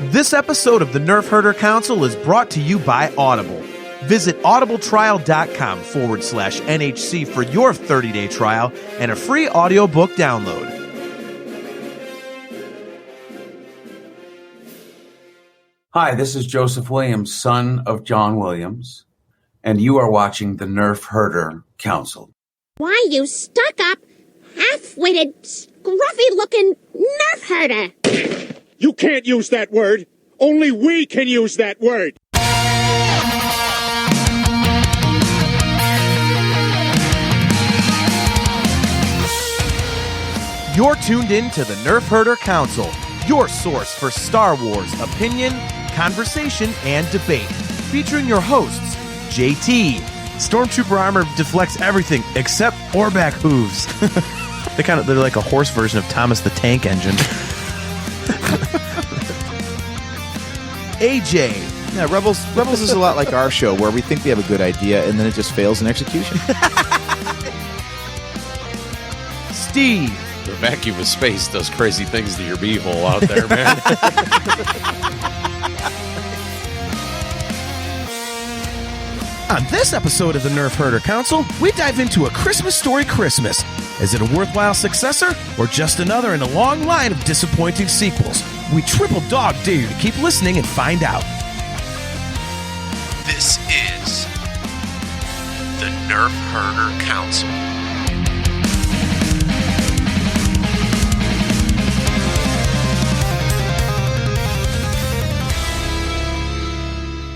This episode of the Nerf Herder Council is brought to you by Audible. Visit audibletrial.com/NHC for your 30-day trial and a free audiobook download. Hi, this is Joseph Williams, son of John Williams, and you are watching the Nerf Herder Council. Why, you stuck-up, half-witted, scruffy-looking Nerf herder! You can't use that word. Only we can use that word. You're tuned in to the Nerf Herder Council, your source for Star Wars opinion, conversation, and debate. Featuring your hosts, JT. Stormtrooper armor deflects everything except Orback hooves. They're like a horse version of Thomas the Tank Engine. AJ. Yeah, Rebels is a lot like our show, where we think we have a good idea and then it just fails in execution. Steve. The vacuum of space does crazy things to your beehole out there, man. On this episode of the Nerf Herder Council, we dive into A Christmas Story Christmas. Is it a worthwhile successor or just another in a long line of disappointing sequels? We triple dog dare you to keep listening and find out. This is the Nerf Herder Council.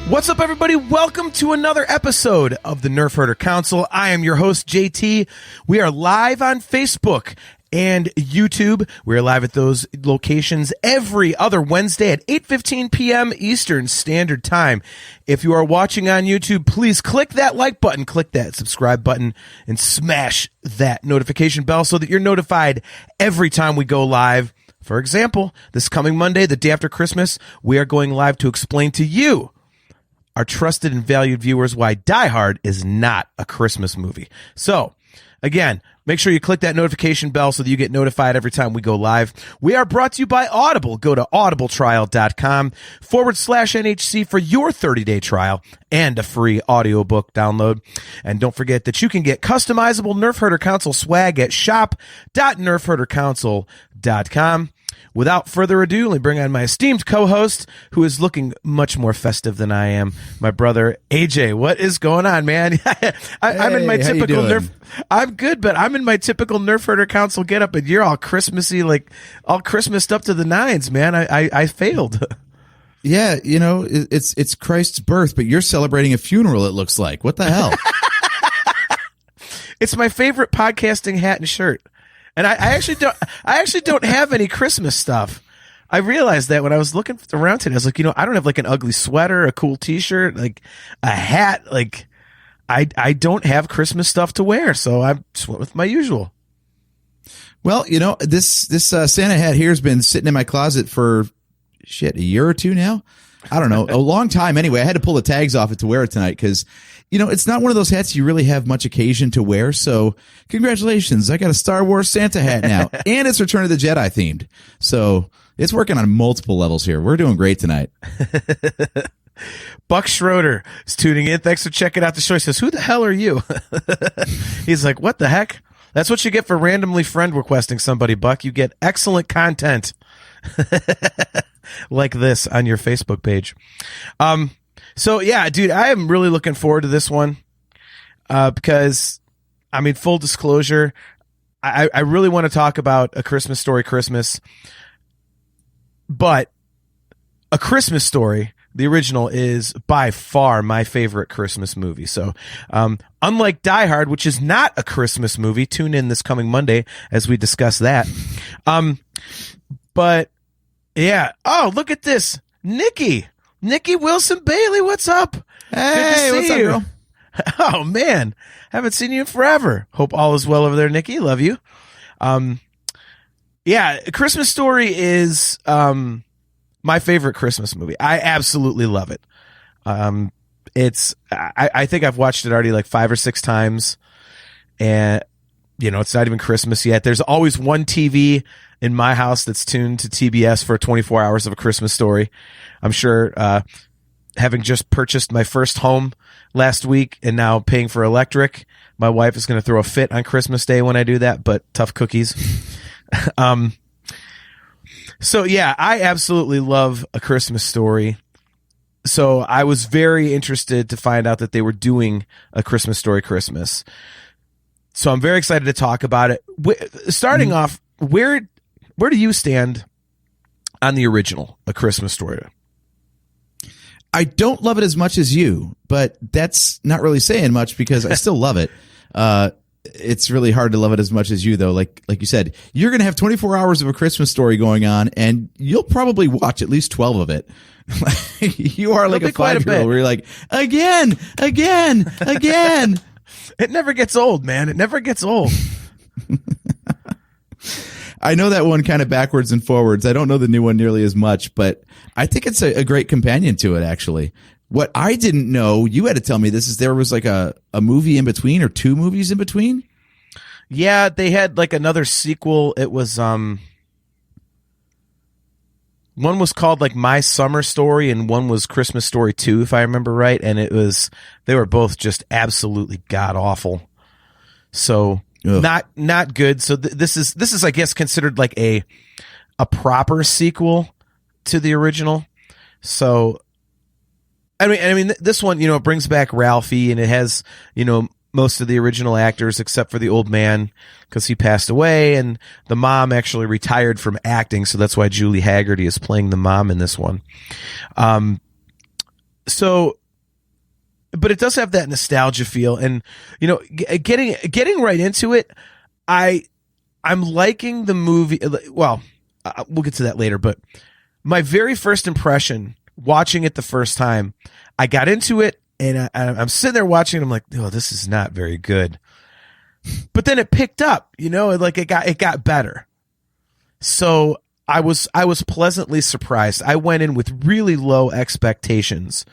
What's up, everybody? Welcome to another episode of the Nerf Herder Council. I am your host, JT. We are live on Facebook and YouTube. We're live at those locations every other Wednesday at 8:15 p.m. Eastern Standard Time. If you are watching on YouTube, please click that like button, click that subscribe button, and smash that notification bell so that you're notified every time we go live. For example, this coming Monday, the day after Christmas, we are going live to explain to you, our trusted and valued viewers, why Die Hard is not a Christmas movie. So, again, make sure you click that notification bell so that you get notified every time we go live. We are brought to you by Audible. Go to audibletrial.com/NHC for your 30-day trial and a free audiobook download. And don't forget that you can get customizable Nerf Herder Council swag at shop.nerfherdercouncil.com. Without further ado, let me bring on my esteemed co-host, who is looking much more festive than I am, my brother AJ. What is going on, man? I'm in my typical Nerf. I'm good, but I'm in my typical Nerf Herder Council getup, and you're all Christmassy, like all Christmased up to the nines, man. I failed. Yeah, you know, it's Christ's birth, but you're celebrating a funeral, it looks like. What the hell? It's my favorite podcasting hat and shirt. And I actually don't have any Christmas stuff. I realized that when I was looking around today. I was like, I don't have like an ugly sweater, a cool t-shirt, like a hat. Like I don't have Christmas stuff to wear. So I just went with my usual. Well, this Santa hat here has been sitting in my closet for a year or two now. I don't know, a long time anyway. I had to pull the tags off it to wear it tonight because, it's not one of those hats you really have much occasion to wear. So congratulations. I got a Star Wars Santa hat now and it's Return of the Jedi themed. So it's working on multiple levels here. We're doing great tonight. Buck Schroeder is tuning in. Thanks for checking out the show. He says, who the hell are you? He's like, what the heck? That's what you get for randomly friend requesting somebody, Buck. You get excellent content like this on your Facebook page. So yeah, dude, I am really looking forward to this one because, full disclosure, I really want to talk about A Christmas Story Christmas, but A Christmas Story, the original, is by far my favorite Christmas movie. So, unlike Die Hard, which is not a Christmas movie, tune in this coming Monday as we discuss that. But yeah. Oh, look at this. Nikki Wilson Bailey. What's up? Hey, what's up, girl? Oh man. Haven't seen you in forever. Hope all is well over there, Nikki. Love you. Yeah. A Christmas Story is, my favorite Christmas movie. I absolutely love it. I think I've watched it already like 5 or 6 times, and it's not even Christmas yet. There's always one TV in my house that's tuned to TBS for 24 hours of A Christmas Story. I'm sure, having just purchased my first home last week and now paying for electric, my wife is going to throw a fit on Christmas Day when I do that, but tough cookies. So yeah, I absolutely love A Christmas Story. So I was very interested to find out that they were doing A Christmas Story Christmas. So I'm very excited to talk about it. Starting off, where do you stand on the original A Christmas Story? I don't love it as much as you, but that's not really saying much because I still love it. It's really hard to love it as much as you, though. Like you said, you're going to have 24 hours of A Christmas Story going on, and you'll probably watch at least 12 of it. You are like a 5-year-old where you're like, again. It never gets old, man. It never gets old. I know that one kind of backwards and forwards. I don't know the new one nearly as much, but I think it's a great companion to it, actually. What I didn't know, you had to tell me this, is there was like a movie in between or two movies in between? Yeah, they had like another sequel. It was one was called like My Summer Story and one was Christmas Story 2, if I remember right, and they were both just absolutely god awful. So not good. So this is I guess considered like a proper sequel to the original. So I mean this one, it brings back Ralphie, and it has, most of the original actors except for the old man because he passed away, and the mom actually retired from acting, so that's why Julie Haggerty is playing the mom in this one. But it does have that nostalgia feel, and getting right into it, I'm liking the movie. Well, we'll get to that later, but my very first impression watching it the first time, I got into it, and I'm sitting there watching it. I'm like, oh, this is not very good. But then it picked up, like it got better. So I was pleasantly surprised. I went in with really low expectations.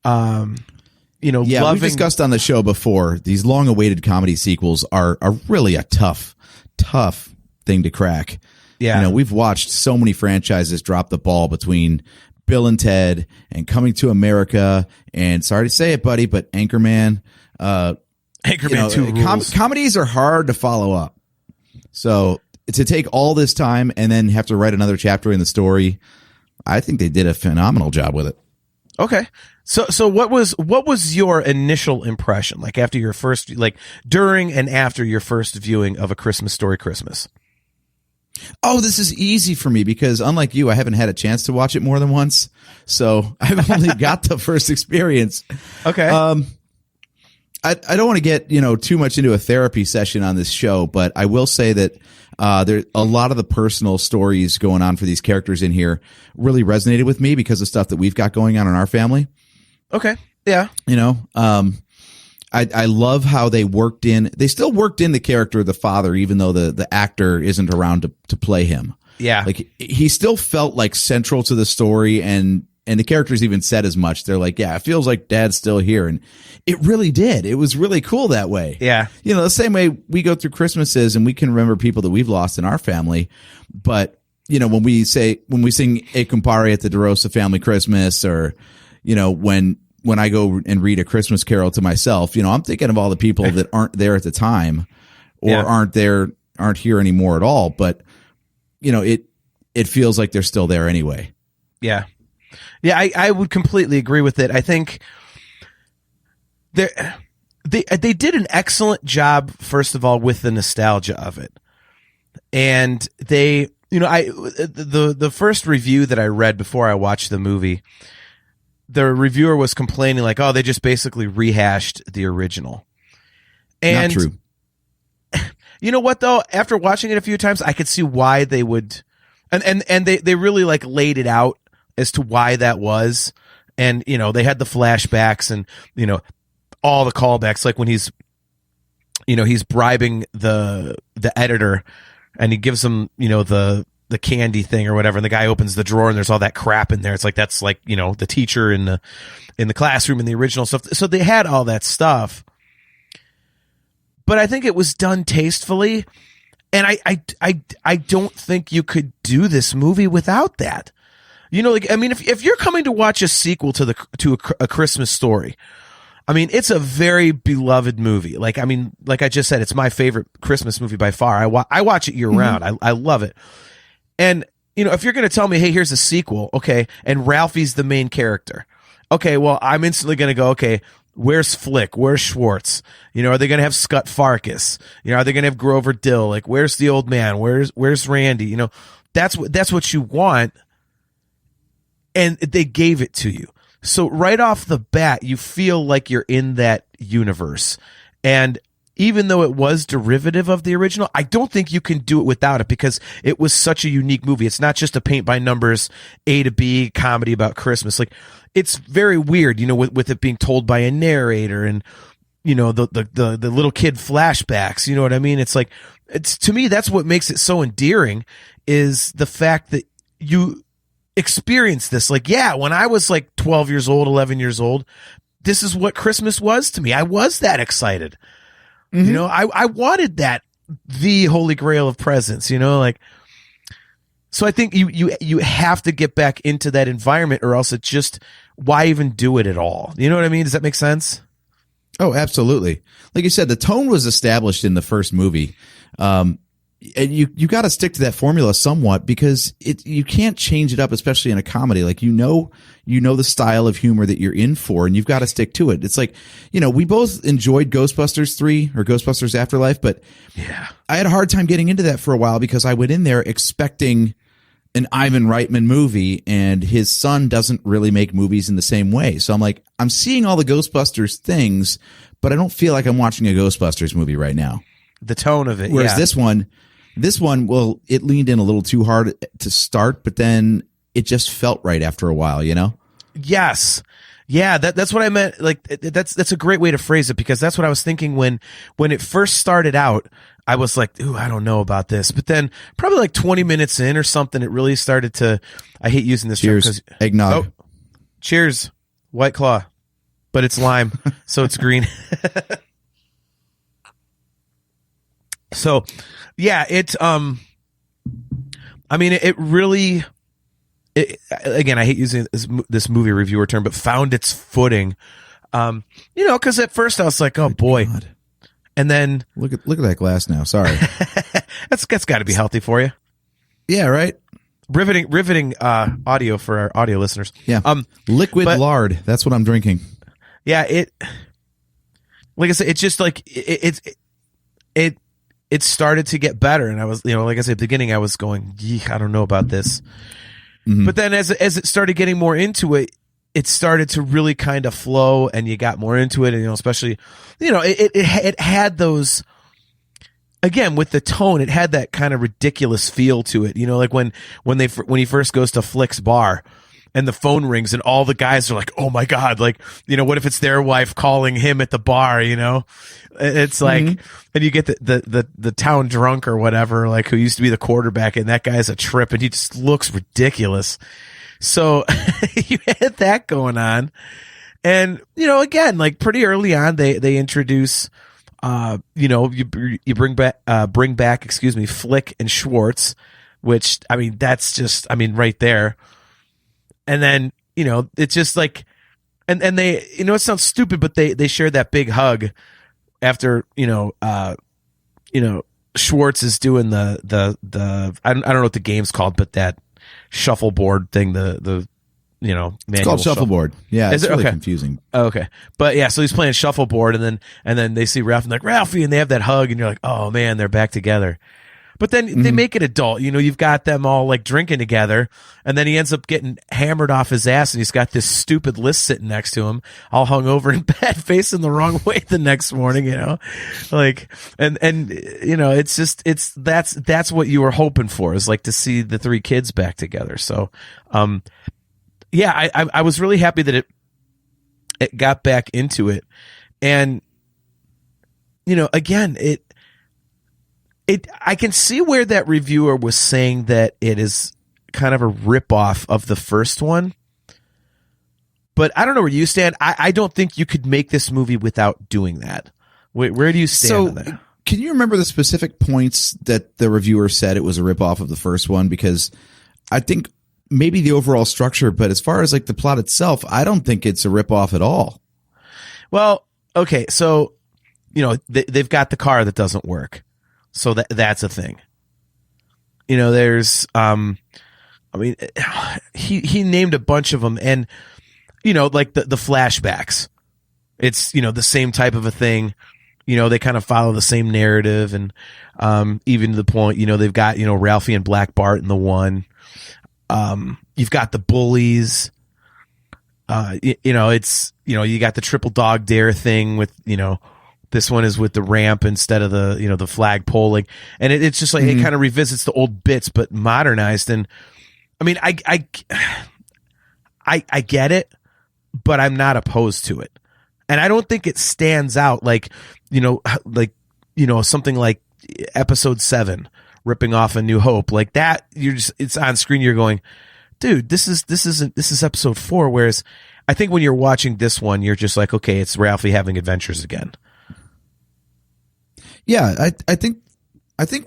Yeah, we've discussed on the show before, these long-awaited comedy sequels are really a tough thing to crack. Yeah. We've watched so many franchises drop the ball between Bill and Ted and Coming to America, and sorry to say it, buddy, but Anchorman. Anchorman 2 rules. Comedies are hard to follow up. So to take all this time and then have to write another chapter in the story, I think they did a phenomenal job with it. Okay. So what was your initial impression, like after your first, like during and after your first viewing of A Christmas Story Christmas? Oh, this is easy for me because unlike you, I haven't had a chance to watch it more than once. So I've only got the first experience. Okay. I don't want to get, too much into a therapy session on this show, but I will say that there a lot of the personal stories going on for these characters in here really resonated with me because of stuff that we've got going on in our family. Okay. Yeah. I love how they still worked in the character of the father, even though the actor isn't around to play him. Yeah. Like he still felt like central to the story, and the characters even said as much. They're like, yeah, it feels like Dad's still here. And it really did. It was really cool that way. Yeah. The same way we go through Christmases and we can remember people that we've lost in our family. But, when we sing E Compare at the DeRosa Family Christmas, or, when I go and read A Christmas Carol to myself, I'm thinking of all the people that aren't there at the time or aren't here anymore at all. But, it feels like they're still there anyway. Yeah. Yeah, I would completely agree with it. I think they did an excellent job, first of all, with the nostalgia of it. And they, the first review that I read before I watched the movie, the reviewer was complaining like, oh, they just basically rehashed the original. And not true. You know what though? After watching it a few times, I could see why they would, and they really like laid it out as to why that was. And, they had the flashbacks and, all the callbacks, like when he's bribing the editor and he gives him, the candy thing or whatever. And the guy opens the drawer and there's all that crap in there. It's like, that's like, the teacher in the classroom in the original stuff. So they had all that stuff, but I think it was done tastefully. And I don't think you could do this movie without that. You know, like, I mean, if you're coming to watch a sequel to a Christmas Story, I mean, it's a very beloved movie. Like, I mean, like I just said, it's my favorite Christmas movie by far. I watch it year round. I love it. And, you know, if you're going to tell me, hey, here's a sequel, okay, and Ralphie's the main character, okay, well, I'm instantly going to go, okay, where's Flick? Where's Schwartz? You know, are they going to have Scut Farkus? You know, are they going to have Grover Dill? Like, where's the old man? Where's Randy? You know, that's what you want. And they gave it to you. So right off the bat, you feel like you're in that universe. And even though it was derivative of the original, I don't think you can do it without it because it was such a unique movie. It's not just a paint by numbers A to B comedy about Christmas. Like, it's very weird, you know, with it being told by a narrator and, you know, the little kid flashbacks, you know what I mean? It's like, to me, that's what makes it so endearing, is the fact that you experience this. Like, yeah, when I was like 12 years old, 11 years old, this is what Christmas was to me. I was that excited. You know, I wanted that, the holy grail of presents, you know, like, so I think you have to get back into that environment, or else it just, why even do it at all? You know what I mean? Does that make sense? Oh, absolutely. Like you said, the tone was established in the first movie. And you got to stick to that formula somewhat, because you can't change it up, especially in a comedy. Like, you know the style of humor that you're in for, and you've got to stick to it. It's like, you know, we both enjoyed Ghostbusters 3 or Ghostbusters Afterlife, but yeah, I had a hard time getting into that for a while because I went in there expecting an Ivan Reitman movie, and his son doesn't really make movies in the same way. So I'm like, I'm seeing all the Ghostbusters things, but I don't feel like I'm watching a Ghostbusters movie right now. The tone of it. Whereas yeah. This one, well, it leaned in a little too hard to start, but then it just felt right after a while, you know? Yes. Yeah, that's what I meant. Like, that's a great way to phrase it, because that's what I was thinking when it first started out. I was like, ooh, I don't know about this. But then probably like 20 minutes in or something, it really started to, I hate using this term. Cheers. Eggnog. Oh, cheers. White Claw. But it's lime, so it's green. So, yeah, I mean, it really, again, I hate using this movie reviewer term, but found its footing. You know, because at first I was like, oh boy. God. And then Look at that glass now. Sorry. that's got to be healthy for you. Yeah, right. Riveting audio for our audio listeners. Yeah. Liquid lard. That's what I'm drinking. Yeah, like I said, it's just like it started to get better, and I was, you know, like I said at the beginning, I was going, I don't know about this. Mm-hmm. But then as it started getting more into it, it started to really kind of flow, and you got more into it, and, you know, especially, you know, it had those, again, with the tone, it had that kind of ridiculous feel to it, you know, like when he first goes to Flick's bar and the phone rings and all the guys are like, oh my God, like, you know, what if it's their wife calling him at the bar, you know? It's like, and you get the town drunk or whatever, like, who used to be the quarterback, and that guy's a trip and he just looks ridiculous. So you had that going on. And, you know, again, like pretty early on, they introduce, you know, you bring back, excuse me, Flick and Schwartz, which, I mean, that's just, I mean, right there. And then, you know, it's just like, and they, you know, it sounds stupid, but they share that big hug after, you know, Schwartz is doing the I don't know what the game's called, but that shuffleboard thing, the you know, it's called shuffleboard. Yeah, it's really confusing. Oh, okay, but yeah, so he's playing shuffleboard, and then they see Ralph and they're like, Ralphie, and they have that hug, and you're like, oh man, they're back together. But then they make it adult. You know, you've got them all like drinking together, and then he ends up getting hammered off his ass, and he's got this stupid list sitting next to him, all hungover in bed, facing the wrong way the next morning. You know, like, and you know, it's just that's what you were hoping for, is like to see the three kids back together. So, yeah, I was really happy that it got back into it, and you know, again, I can see where that reviewer was saying that it is kind of a ripoff of the first one, but I don't know where you stand. I don't think you could make this movie without doing that. Where do you stand on that? Can you remember the specific points that the reviewer said it was a ripoff of the first one? Because I think maybe the overall structure, but as far as like the plot itself, I don't think it's a ripoff at all. Well, okay, so they've got the car that doesn't work, so that's a thing. There's he named a bunch of them, and like the flashbacks. It's the same type of a thing. They kind of follow the same narrative, and even to the point, they've got Ralphie and Black Bart in the one. You've got the bullies. It's you got the triple dog dare thing with this one is with the ramp instead of the the flag polling, and it's just like it kind of revisits the old bits but modernized. And I mean, I get it, but I'm not opposed to it, and I don't think it stands out like something like Episode 7 ripping off A New Hope like that. It's on screen. You're going, dude, this is Episode 4. Whereas I think when you're watching this one, you're just like, okay, it's Ralphie having adventures again. Yeah, I think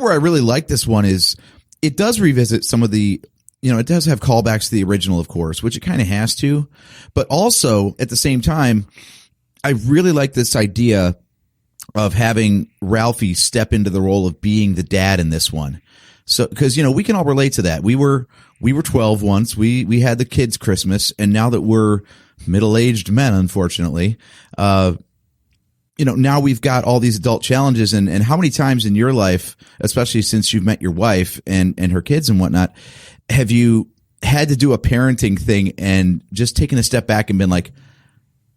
where I really like this one is it does revisit some of the, it does have callbacks to the original, of course, which it kind of has to, but also at the same time, I really like this idea of having Ralphie step into the role of being the dad in this one. So, because we can all relate to that. We were 12 once. We had the kids' Christmas, and now that we're middle-aged men, unfortunately, now we've got all these adult challenges. And how many times in your life, especially since you've met your wife and her kids and whatnot, have you had to do a parenting thing and just taken a step back and been like,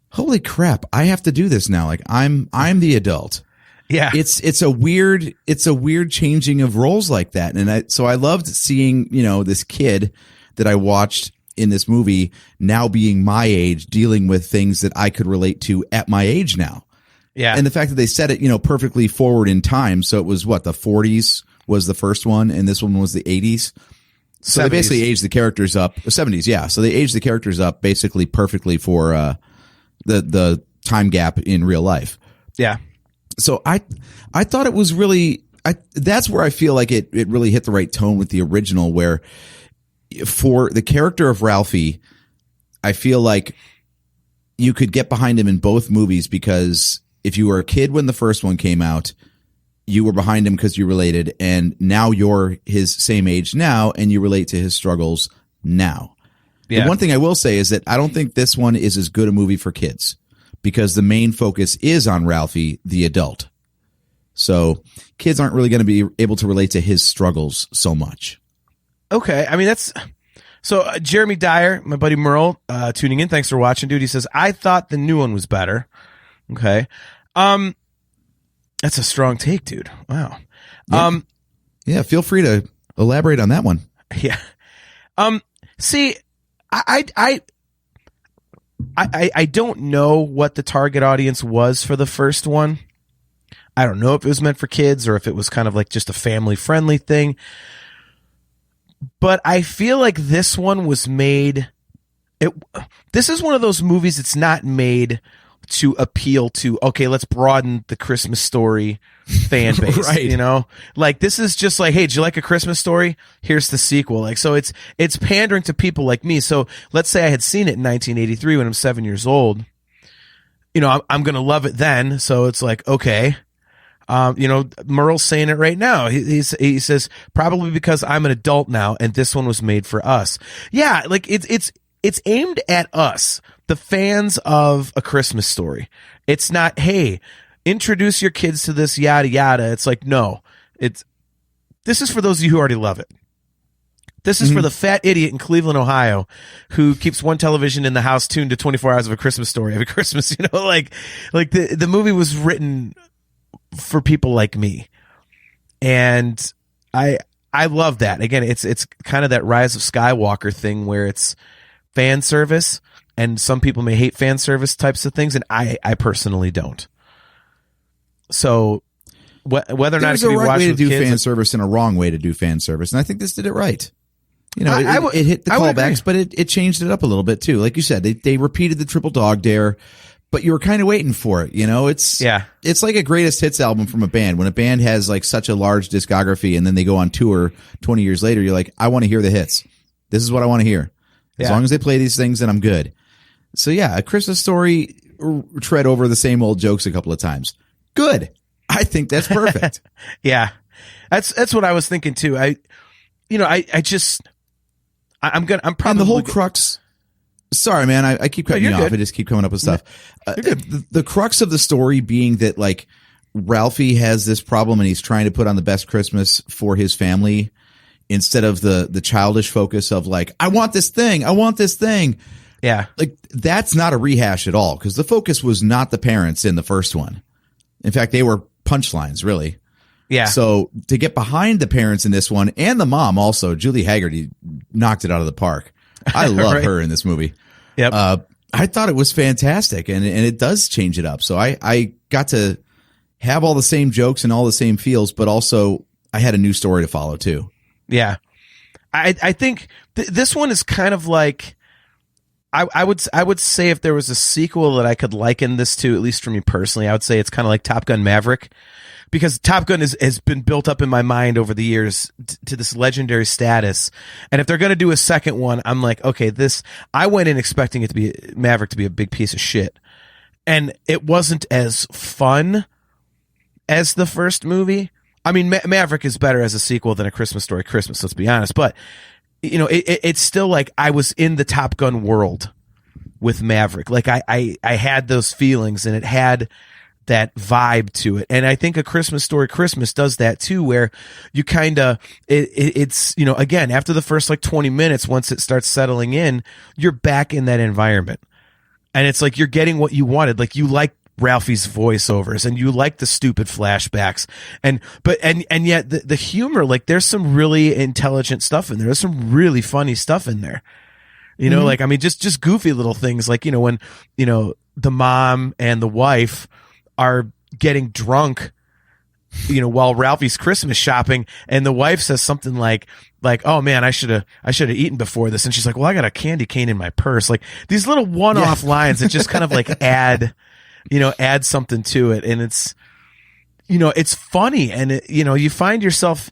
holy crap, I have to do this now. Like I'm the adult. Yeah. It's a weird changing of roles like that. And so I loved seeing, this kid that I watched in this movie now being my age, dealing with things that I could relate to at my age now. Yeah. And the fact that they set it, perfectly forward in time. So it was the 40s was the first one, and this one was the 80s. So 70s. They basically aged the characters up. 70s, yeah. So they aged the characters up basically perfectly for the time gap in real life. Yeah. So I thought it was really that's where I feel like it really hit the right tone with the original, where for the character of Ralphie, I feel like you could get behind him in both movies, because if you were a kid when the first one came out, you were behind him because you related, and now you're his same age now and you relate to his struggles now. Yeah. The one thing I will say is that I don't think this one is as good a movie for kids, because the main focus is on Ralphie, the adult. So kids aren't really going to be able to relate to his struggles so much. Okay. I mean, Jeremy Dyer, my buddy Merle, tuning in. Thanks for watching, dude. He says, I thought the new one was better. Okay. That's a strong take, dude. Wow. Yeah. Feel free to elaborate on that one. Yeah. See, I don't know what the target audience was for the first one. I don't know if it was meant for kids or if it was kind of like just a family friendly thing. But I feel like this one was made. This is one of those movies that's not made to appeal to, okay, let's broaden the Christmas Story fan base. Right. Like this is just like, hey, did you like A Christmas Story? Here's the sequel. Like, so it's pandering to people like me. So let's say I had seen it in 1983 when I'm 7 years old. I'm going to love it then. So it's like, okay. Merle's saying it right now. He says, probably because I'm an adult now and this one was made for us. Yeah. Like it's aimed at us, the fans of A Christmas Story. It's not, hey, introduce your kids to this yada yada. It's like, no, this is for those of you who already love it. This is for the fat idiot in Cleveland, Ohio, who keeps one television in the house tuned to 24 Hours of A Christmas Story every Christmas. Like the movie was written for people like me. And I love that. Again, it's kind of that Rise of Skywalker thing where it's fan service, and some people may hate fan service types of things, and I personally don't. So whether or not it can be watched with kids, there's a right way to do fan service and a wrong way to do fan service, and I think this did it right. It hit the callbacks, but it changed it up a little bit too. Like you said, they repeated the triple dog dare, but you were kind of waiting for it. You know, it's like a greatest hits album from a band. When a band has like such a large discography and then they go on tour 20 years later, you're like, I want to hear the hits. This is what I want to hear. As long as they play these things, then I'm good. So yeah, A Christmas Story tread over the same old jokes a couple of times. Good. I think that's perfect. Yeah. That's what I was thinking too. I'm probably and the whole crux. Sorry, man. I keep cutting you off. Good. I just keep coming up with stuff. The crux of the story being that like Ralphie has this problem and he's trying to put on the best Christmas for his family instead of the childish focus of like, I want this thing. I want this thing. Yeah. Like that's not a rehash at all because the focus was not the parents in the first one. In fact, they were punchlines, really. Yeah. So to get behind the parents in this one and the mom also, Julie Haggerty knocked it out of the park. I love Right. her in this movie. Yep. I thought it was fantastic and it does change it up. So I got to have all the same jokes and all the same feels, but also I had a new story to follow too. Yeah. I think this one is kind of like, I would say if there was a sequel that I could liken this to, at least for me personally, I would say it's kind of like Top Gun Maverick, because Top Gun has been built up in my mind over the years to this legendary status. And if they're going to do a second one, I'm like, okay, I went in expecting it to be Maverick to be a big piece of shit. And it wasn't as fun as the first movie. I mean, Maverick is better as a sequel than A Christmas Story Christmas, let's be honest. But, you know, it's still like I was in the Top Gun world with Maverick. Like I had those feelings and it had that vibe to it. And I think A Christmas Story Christmas does that too, where you kind of, it's, you know, again, after the first like 20 minutes, once it starts settling in, you're back in that environment. And it's like you're getting what you wanted. Like you like Ralphie's voiceovers and you like the stupid flashbacks and yet the humor, like there's some really intelligent stuff in there. There's some really funny stuff in there. You know, like, I mean, just goofy little things like, you know, when, you know, the mom and the wife are getting drunk, you know, while Ralphie's Christmas shopping and the wife says something like, oh man, I should have eaten before this. And she's like, well, I got a candy cane in my purse. Like these little one-off lines that just kind of like add something to it. And it's, you know, it's funny. And it, you know, you find yourself,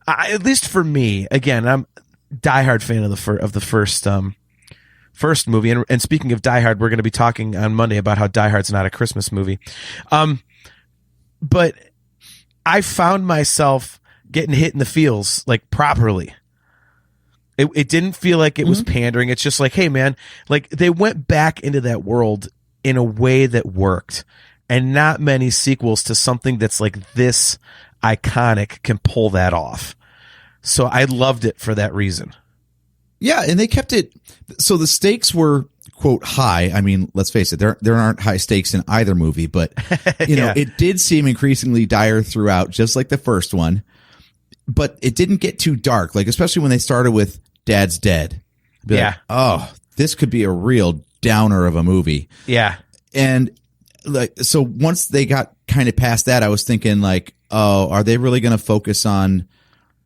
at least for me, again, I'm a diehard fan of the first movie. And speaking of Die Hard, we're going to be talking on Monday about how Die Hard's not a Christmas movie. But I found myself getting hit in the feels like properly. It didn't feel like it was pandering. It's just like, hey man, like they went back into that world in a way that worked, and not many sequels to something that's like this iconic can pull that off. So I loved it for that reason. Yeah, and they kept it so the stakes were quote high. I mean, let's face it, there aren't high stakes in either movie, but you know, it did seem increasingly dire throughout, just like the first one. But it didn't get too dark, like especially when they started with Dad's dead. Like, oh, this could be a real downer of a movie. Yeah. And like, so once they got kind of past that, I was thinking like, oh, are they really going to focus on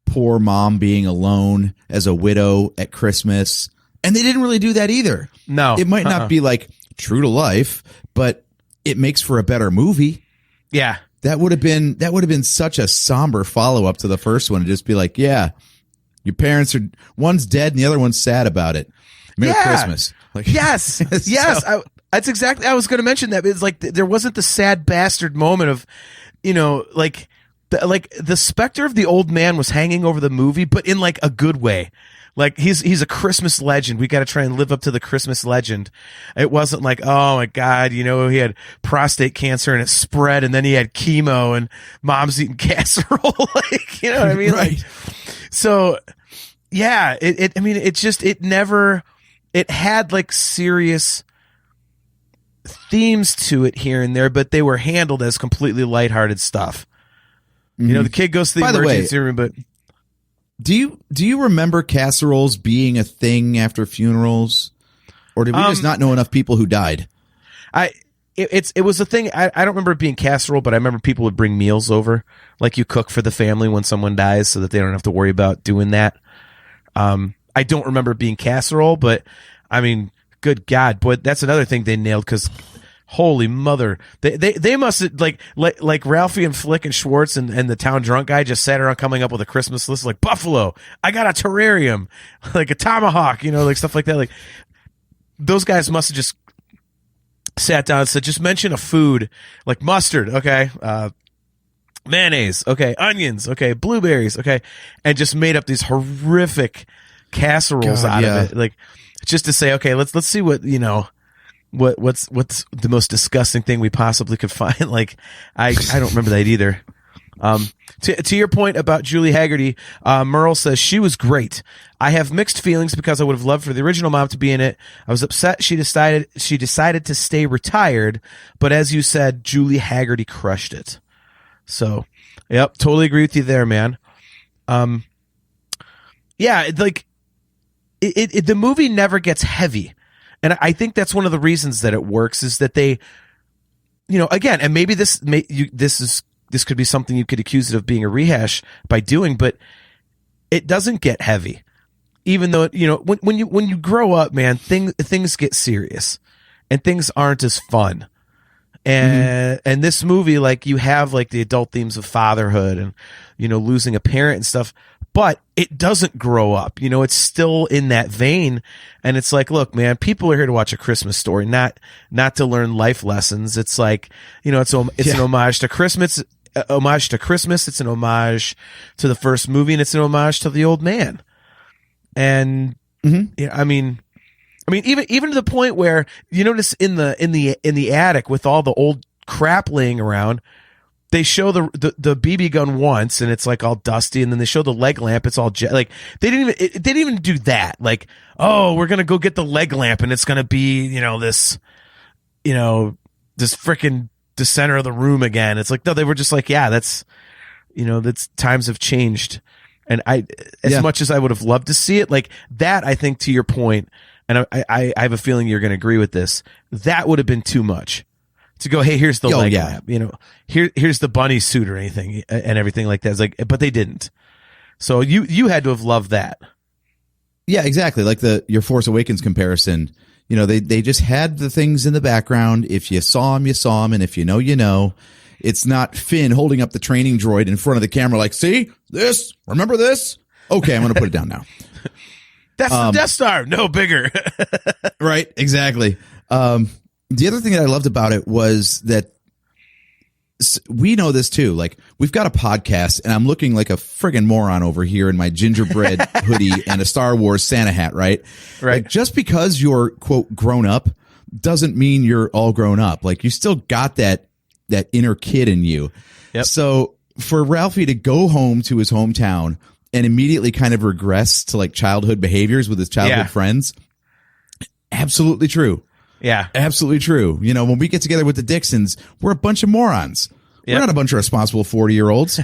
poor mom being alone as a widow at Christmas? And they didn't really do that either. No. It might not be like true to life, but it makes for a better movie. Yeah. That would have been such a somber follow up to the first one to just be like, yeah, your parents are, one's dead and the other one's sad about it. Merry Christmas. Like, yes. Yes. That's exactly, I was going to mention that. It's like there wasn't the sad bastard moment of, you know, like the specter of the old man was hanging over the movie, but in like a good way. Like he's a Christmas legend. We got to try and live up to the Christmas legend. It wasn't like, oh my God, you know, he had prostate cancer and it spread and then he had chemo and mom's eating casserole. Like, you know what I mean? Right. Like, so yeah, it had like serious themes to it here and there, but they were handled as completely lighthearted stuff. You know, the kid goes to the emergency room, but do you remember casseroles being a thing after funerals, or did we just not know enough people who died? It was a thing. I don't remember it being casserole, but I remember people would bring meals over, like you cook for the family when someone dies, so that they don't have to worry about doing that. I don't remember it being casserole, but I mean, good God, boy, that's another thing they nailed because Holy mother! They must have like Ralphie and Flick and Schwartz and the town drunk guy just sat around coming up with a Christmas list like Buffalo. I got a terrarium, like a tomahawk, like stuff like that. Like those guys must have just sat down and said, just mention a food like mustard, okay, mayonnaise, okay, onions, okay, blueberries, okay, and just made up these horrific casseroles out of it, like just to say, okay, let's see what what's the most disgusting thing we possibly could find. Like I don't remember that either. To your point about Julie Haggerty, Merle says she was great. I have mixed feelings because I would have loved for the original mom to be in it. I was upset she decided to stay retired, but as you said, Julie Haggerty crushed it. So, yep, totally agree with you there, man. Yeah, like the movie never gets heavy. And I think that's one of the reasons that it works is that they, again, and maybe this could be something you could accuse it of being a rehash by doing, but it doesn't get heavy. Even though, when you grow up, man, things get serious and things aren't as fun. And this movie, like you have like the adult themes of fatherhood and, losing a parent and stuff, but it doesn't grow up. It's still in that vein. And it's like, look, man, people are here to watch A Christmas Story, not to learn life lessons. It's like, it's an homage to Christmas. It's an homage to the first movie, and it's an homage to The Old Man. And I mean, even to the point where you notice in the attic with all the old crap laying around, they show the BB gun once, and it's like all dusty, and then they show the leg lamp. It's all like they didn't even do that. Like, oh, we're gonna go get the leg lamp, and it's gonna be this freaking the center of the room again. It's like, no, they were just like, yeah, that's times have changed. And as much as I would have loved to see it like that, I think to your point, and I have a feeling you're going to agree with this, that would have been too much to go, hey, here's the leg lamp, here's the bunny suit or anything and everything like that. It's like, but they didn't. So you had to have loved that. Yeah, exactly. Like your Force Awakens comparison. They just had the things in the background. If you saw them, you saw them. And if you know, you know. It's not Finn holding up the training droid in front of the camera like, see this? Remember this? Okay, I'm going to put it down now. That's the Death Star. No, bigger. Right, exactly. The other thing that I loved about it was that we know this too. Like, we've got a podcast, and I'm looking like a friggin' moron over here in my gingerbread hoodie and a Star Wars Santa hat, right? Right. Like, just because you're, quote, grown up doesn't mean you're all grown up. Like, you still got that inner kid in you. Yep. So for Ralphie to go home to his hometown and immediately kind of regress to like childhood behaviors with his childhood friends, absolutely true. Yeah. Absolutely true. When we get together with the Dixons, we're a bunch of morons. Yep. We're not a bunch of responsible 40-year-olds.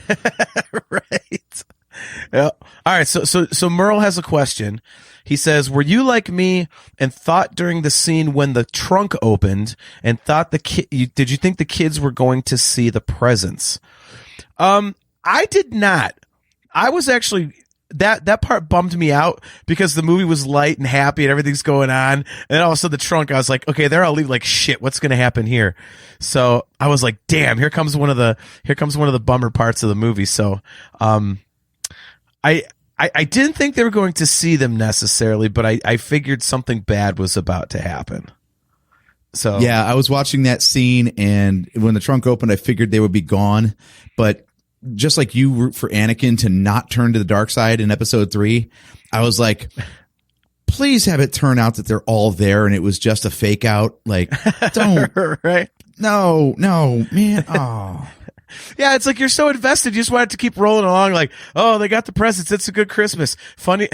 Right. Yeah. All right. So Merle has a question. He says, were you like me and thought during the scene when the trunk opened and thought did you think the kids were going to see the presents? I did not. I was actually, that part bummed me out because the movie was light and happy and everything's going on. And then all of a sudden the trunk, I was like, okay, there I'll leave. Like, shit, what's going to happen here? So I was like, damn, here comes one of the bummer parts of the movie. So, I didn't think they were going to see them necessarily, but I figured something bad was about to happen. So yeah, I was watching that scene, and when the trunk opened, I figured they would be gone. But just like you root for Anakin to not turn to the dark side in episode 3, I was like, please have it turn out that they're all there and it was just a fake out. Like, don't. Right. No, man. Oh. Yeah, it's like you're so invested. You just want it to keep rolling along. Like, oh, they got the presents. It's a good Christmas. Funny,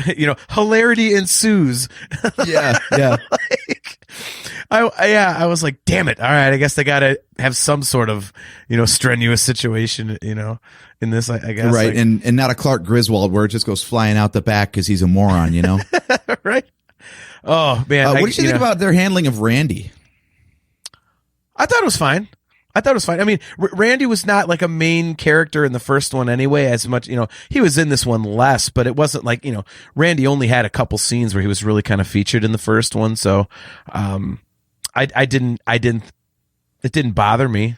hilarity ensues. Yeah. Like, I was like, damn it. All right, I guess they got to have some sort of, strenuous situation, in this. I guess. Right, like, and not a Clark Griswold where it just goes flying out the back because he's a moron. Right. Oh man, what did you think about their handling of Randy? I thought it was fine. I mean, Randy was not like a main character in the first one anyway, as much, he was in this one less, but it wasn't like, Randy only had a couple scenes where he was really kind of featured in the first one. So, I didn't It didn't bother me.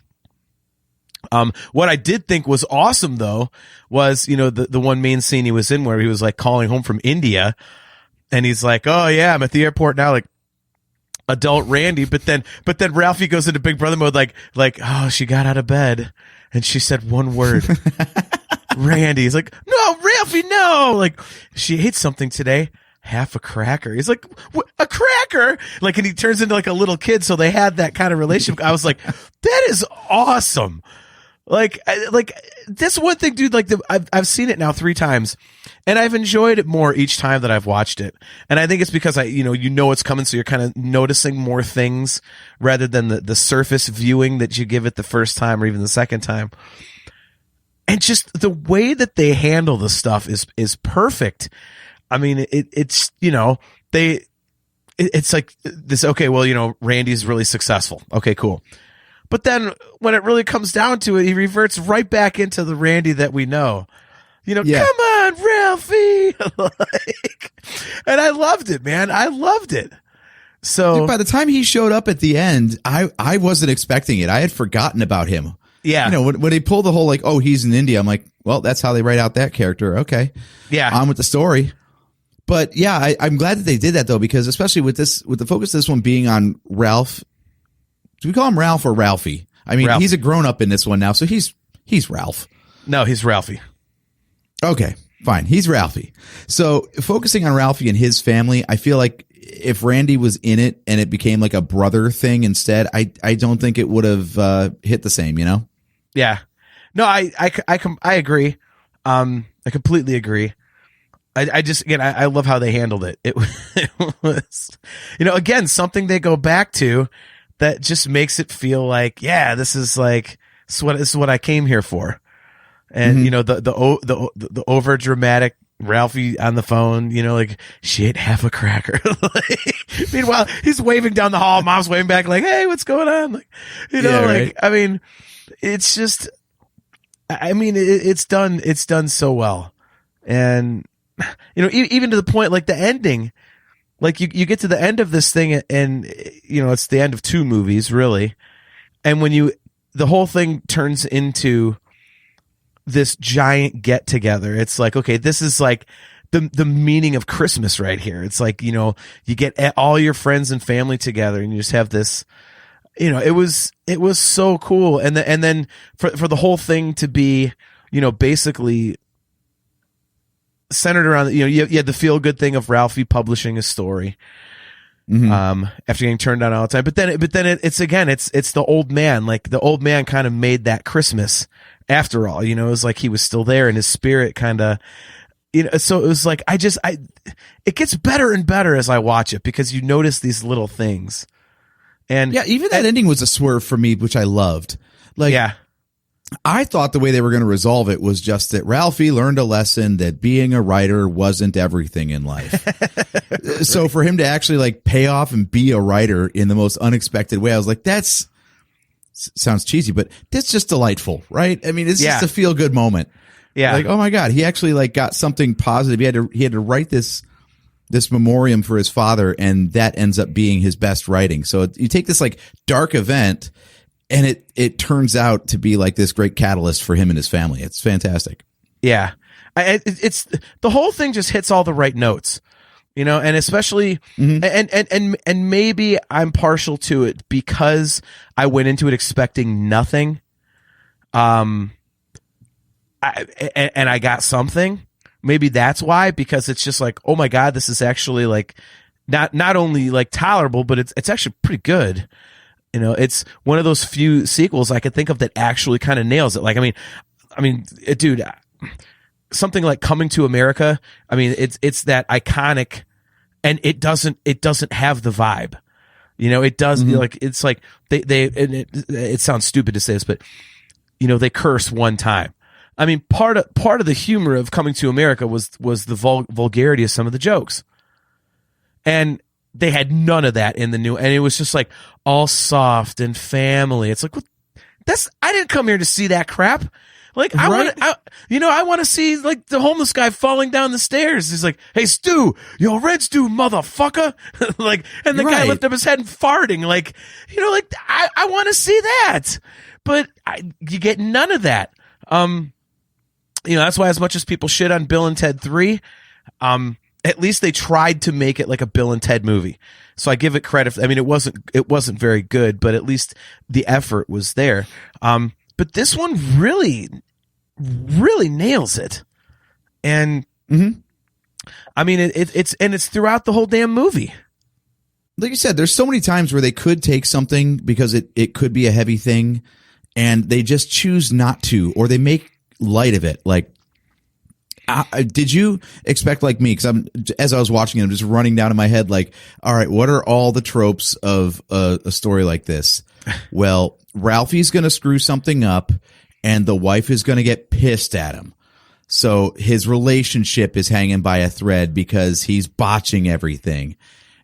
What I did think was awesome though was, the one main scene he was in where he was like calling home from India, and he's like, "Oh yeah, I'm at the airport now," like adult Randy. But then Ralphie goes into Big Brother mode, like, "Oh, she got out of bed and she said one word." Randy. He's like, "No, Ralphie, no." Like, "She ate something today. Half a cracker." He's like, "A cracker?" Like, and he turns into like a little kid. So they had that kind of relationship. I was like, that is awesome. Like that's one thing, dude. Like, I've seen it now 3 times, and I've enjoyed it more each time that I've watched it. And I think it's because it's coming, so you're kind of noticing more things rather than the surface viewing that you give it the first time or even the second time. And just the way that they handle the stuff is perfect. I mean, it's like this. Okay, well, Randy's really successful. Okay, cool. But then when it really comes down to it, he reverts right back into the Randy that we know. Come on, Ralphie. And I loved it, man. I loved it. So dude, by the time he showed up at the end, I wasn't expecting it. I had forgotten about him. Yeah. When they pull the whole like, "Oh, he's in India," I'm like, well, that's how they write out that character. Okay. Yeah. On with the story. But yeah, I'm glad that they did that though, because especially with the focus of this one being on Ralph. Do we call him Ralph or Ralphie? I mean, Ralphie. He's a grown up in this one now, so he's Ralph. No, he's Ralphie. Okay, fine. He's Ralphie. So focusing on Ralphie and his family, I feel like if Randy was in it and it became like a brother thing instead, I don't think it would have hit the same, Yeah. No, I agree. I completely agree. I just, again, I love how they handled it. It was, again, something they go back to that just makes it feel like, yeah, this is what I came here for. And, the over dramatic Ralphie on the phone, like, "She ate half a cracker." Meanwhile, he's waving down the hall. Mom's waving back like, "Hey, what's going on?" Like, right. I mean, it's just, it's done so well. And, even to the point, like the ending, like you get to the end of this thing and, it's the end of 2 movies really. And when the whole thing turns into this giant get together, it's like, okay, this is like the meaning of Christmas right here. It's like, you get all your friends and family together and you just have this, it was so cool. And then for the whole thing to be, basically centered around, you had the feel good thing of Ralphie publishing a story, after getting turned down all the time. But then it's the old man, like the old man kind of made that Christmas after all, it was like he was still there and his spirit kind of, so it was like, it gets better and better as I watch it because you notice these little things. And yeah, even that ending was a swerve for me, which I loved. Like, yeah. I thought the way they were going to resolve it was just that Ralphie learned a lesson that being a writer wasn't everything in life. So for him to actually like pay off and be a writer in the most unexpected way, I was like, sounds cheesy, but that's just delightful, right? I mean, it's just a feel good moment. Yeah. Like, oh my God, he actually like got something positive. He had to write this memoriam for his father, and that ends up being his best writing. So you take this like dark event, and it turns out to be like this great catalyst for him and his family. It's fantastic. Yeah. It's the whole thing just hits all the right notes, and especially, and maybe I'm partial to it because I went into it expecting nothing. And I got something. Maybe that's why, because it's just like, oh my God, this is actually like not only like tolerable, but it's actually pretty good. It's one of those few sequels I could think of that actually kind of nails it. Like, I mean, dude, something like Coming to America. I mean, it's that iconic, and it doesn't have the vibe. It does like, it's like it sounds stupid to say this, but they curse one time. I mean, part of the humor of Coming to America was the vulgarity of some of the jokes, and they had none of that in the new. And it was just like all soft and family. It's like, what? I didn't come here to see that crap. Like I want to see like the homeless guy falling down the stairs. He's like, "Hey, Stu, yo, Red Stu, motherfucker!" Like, and the guy lifted up his head and farting. Like, like I want to see that, but you get none of that. That's why as much as people shit on Bill and Ted 3, at least they tried to make it like a Bill and Ted movie. So I give it credit. I mean, it wasn't very good, but at least the effort was there. But this one really, really nails it. And I mean, it's throughout the whole damn movie. Like you said, there's so many times where they could take something because it could be a heavy thing and they just choose not to, or they make light of it. Like, did you expect like me? Because as I was watching it, I'm just running down in my head like, all right, what are all the tropes of a story like this? Well, Ralphie's going to screw something up, and the wife is going to get pissed at him. So his relationship is hanging by a thread because he's botching everything,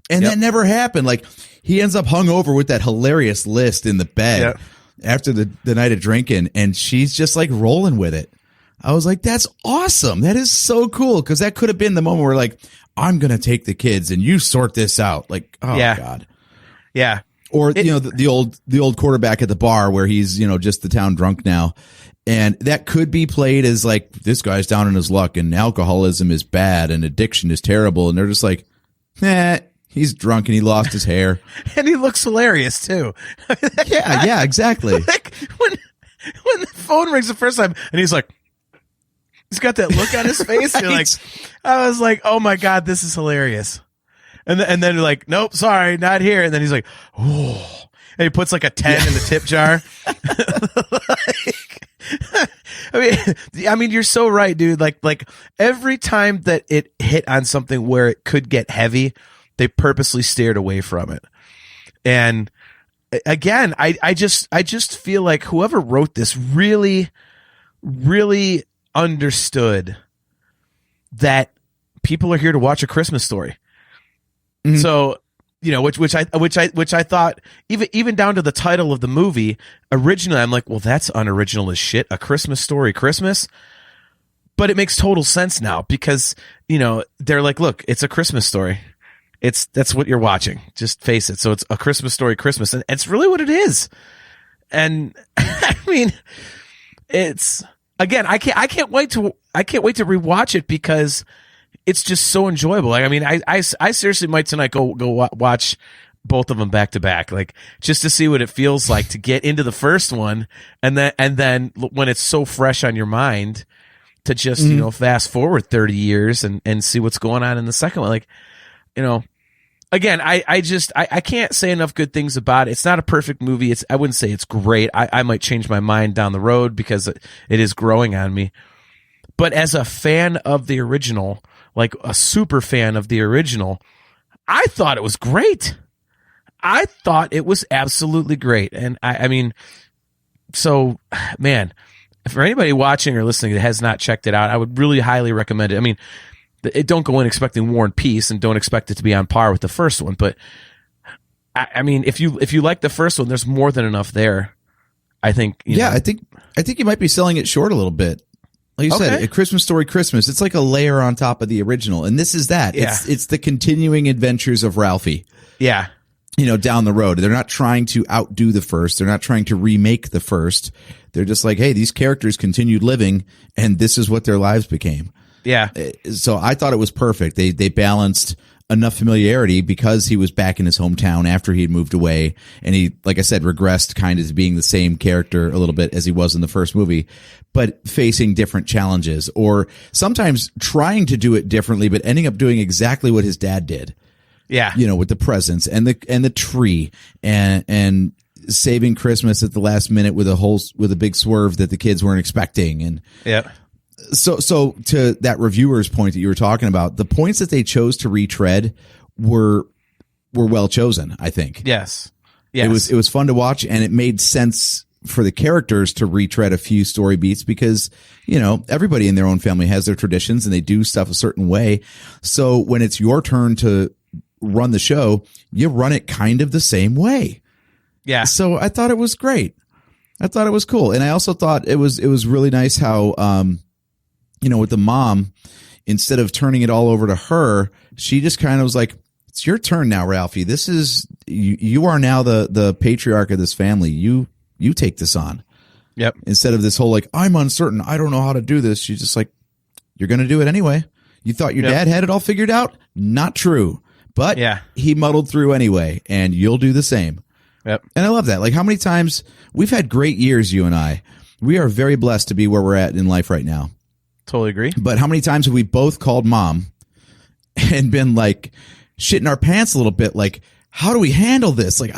and that never happened. Like he ends up hungover with that hilarious list in the bed after the night of drinking, and she's just like rolling with it. I was like, that's awesome. That is so cool. Cause that could have been the moment where like, I'm going to take the kids and you sort this out. Like, oh God. Yeah. Or, the old quarterback at the bar where he's, just the town drunk now. And that could be played as like, this guy's down in his luck and alcoholism is bad and addiction is terrible. And they're just like, he's drunk and he lost his hair. And he looks hilarious too. Yeah, exactly. Like when the phone rings the first time and he's like, he's got that look on his face. You're like, I was like, oh my God, this is hilarious. And then you're like, nope, sorry, not here. And then he's like, oh, and he puts like a 10 in the tip jar. I mean, you're so right, dude. Like every time that it hit on something where it could get heavy, they purposely steered away from it. And again, I just feel like whoever wrote this really, really understood that people are here to watch A Christmas Story. So, which I thought even down to the title of the movie originally, I'm like, well, that's unoriginal as shit. A Christmas Story, Christmas. But it makes total sense now because, they're like, look, it's a Christmas story. That's what you're watching. Just face it. So it's A Christmas Story, Christmas. And it's really what it is. And I mean, it's, again, I can't wait to rewatch it because it's just so enjoyable. Like, I mean, I seriously might tonight go watch both of them back to back, like just to see what it feels like to get into the first one, and then when it's so fresh on your mind, to just fast forward 30 years and see what's going on in the second one. Like, again, I can't say enough good things about it. It's not a perfect movie. I wouldn't say it's great. I might change my mind down the road because it is growing on me. But as a fan of the original, like a super fan of the original, I thought it was great. I thought it was absolutely great. And I mean, so man, for anybody watching or listening that has not checked it out, I would really highly recommend it. I mean, don't go in expecting War and Peace and don't expect it to be on par with the first one. But I mean, if you like the first one, there's more than enough there. I think. I think you might be selling it short a little bit. Like you said, A Christmas Story, Christmas. It's like a layer on top of the original, and this is that. Yeah. It's the continuing adventures of Ralphie. Yeah. Down the road. They're not trying to outdo the first. They're not trying to remake the first. They're just like, hey, these characters continued living, and this is what their lives became. Yeah. So I thought it was perfect. They balanced enough familiarity because he was back in his hometown after he had moved away, and he, like I said, regressed kind of to being the same character a little bit as he was in the first movie, but facing different challenges, or sometimes trying to do it differently, but ending up doing exactly what his dad did. Yeah. With the presents and the tree and saving Christmas at the last minute with a big swerve that the kids weren't expecting. And yeah. So to that reviewer's point that you were talking about, the points that they chose to retread were well chosen, I think. Yes. It was fun to watch, and it made sense for the characters to retread a few story beats because, everybody in their own family has their traditions and they do stuff a certain way. So when it's your turn to run the show, you run it kind of the same way. Yeah. So I thought it was great. I thought it was cool. And I also thought it was really nice how, with the mom, instead of turning it all over to her, she just kind of was like, it's your turn now, Ralphie. This is, you are now the patriarch of this family. You take this on. Yep. Instead of this whole like, I'm uncertain, I don't know how to do this. She's just like, you're going to do it anyway. You thought your dad had it all figured out? Not true. But he muddled through anyway, and you'll do the same. Yep. And I love that. Like, how many times we've had great years, you and I. We are very blessed to be where we're at in life right now. Totally agree. But how many times have we both called mom and been like shitting our pants a little bit? Like, how do we handle this? Like,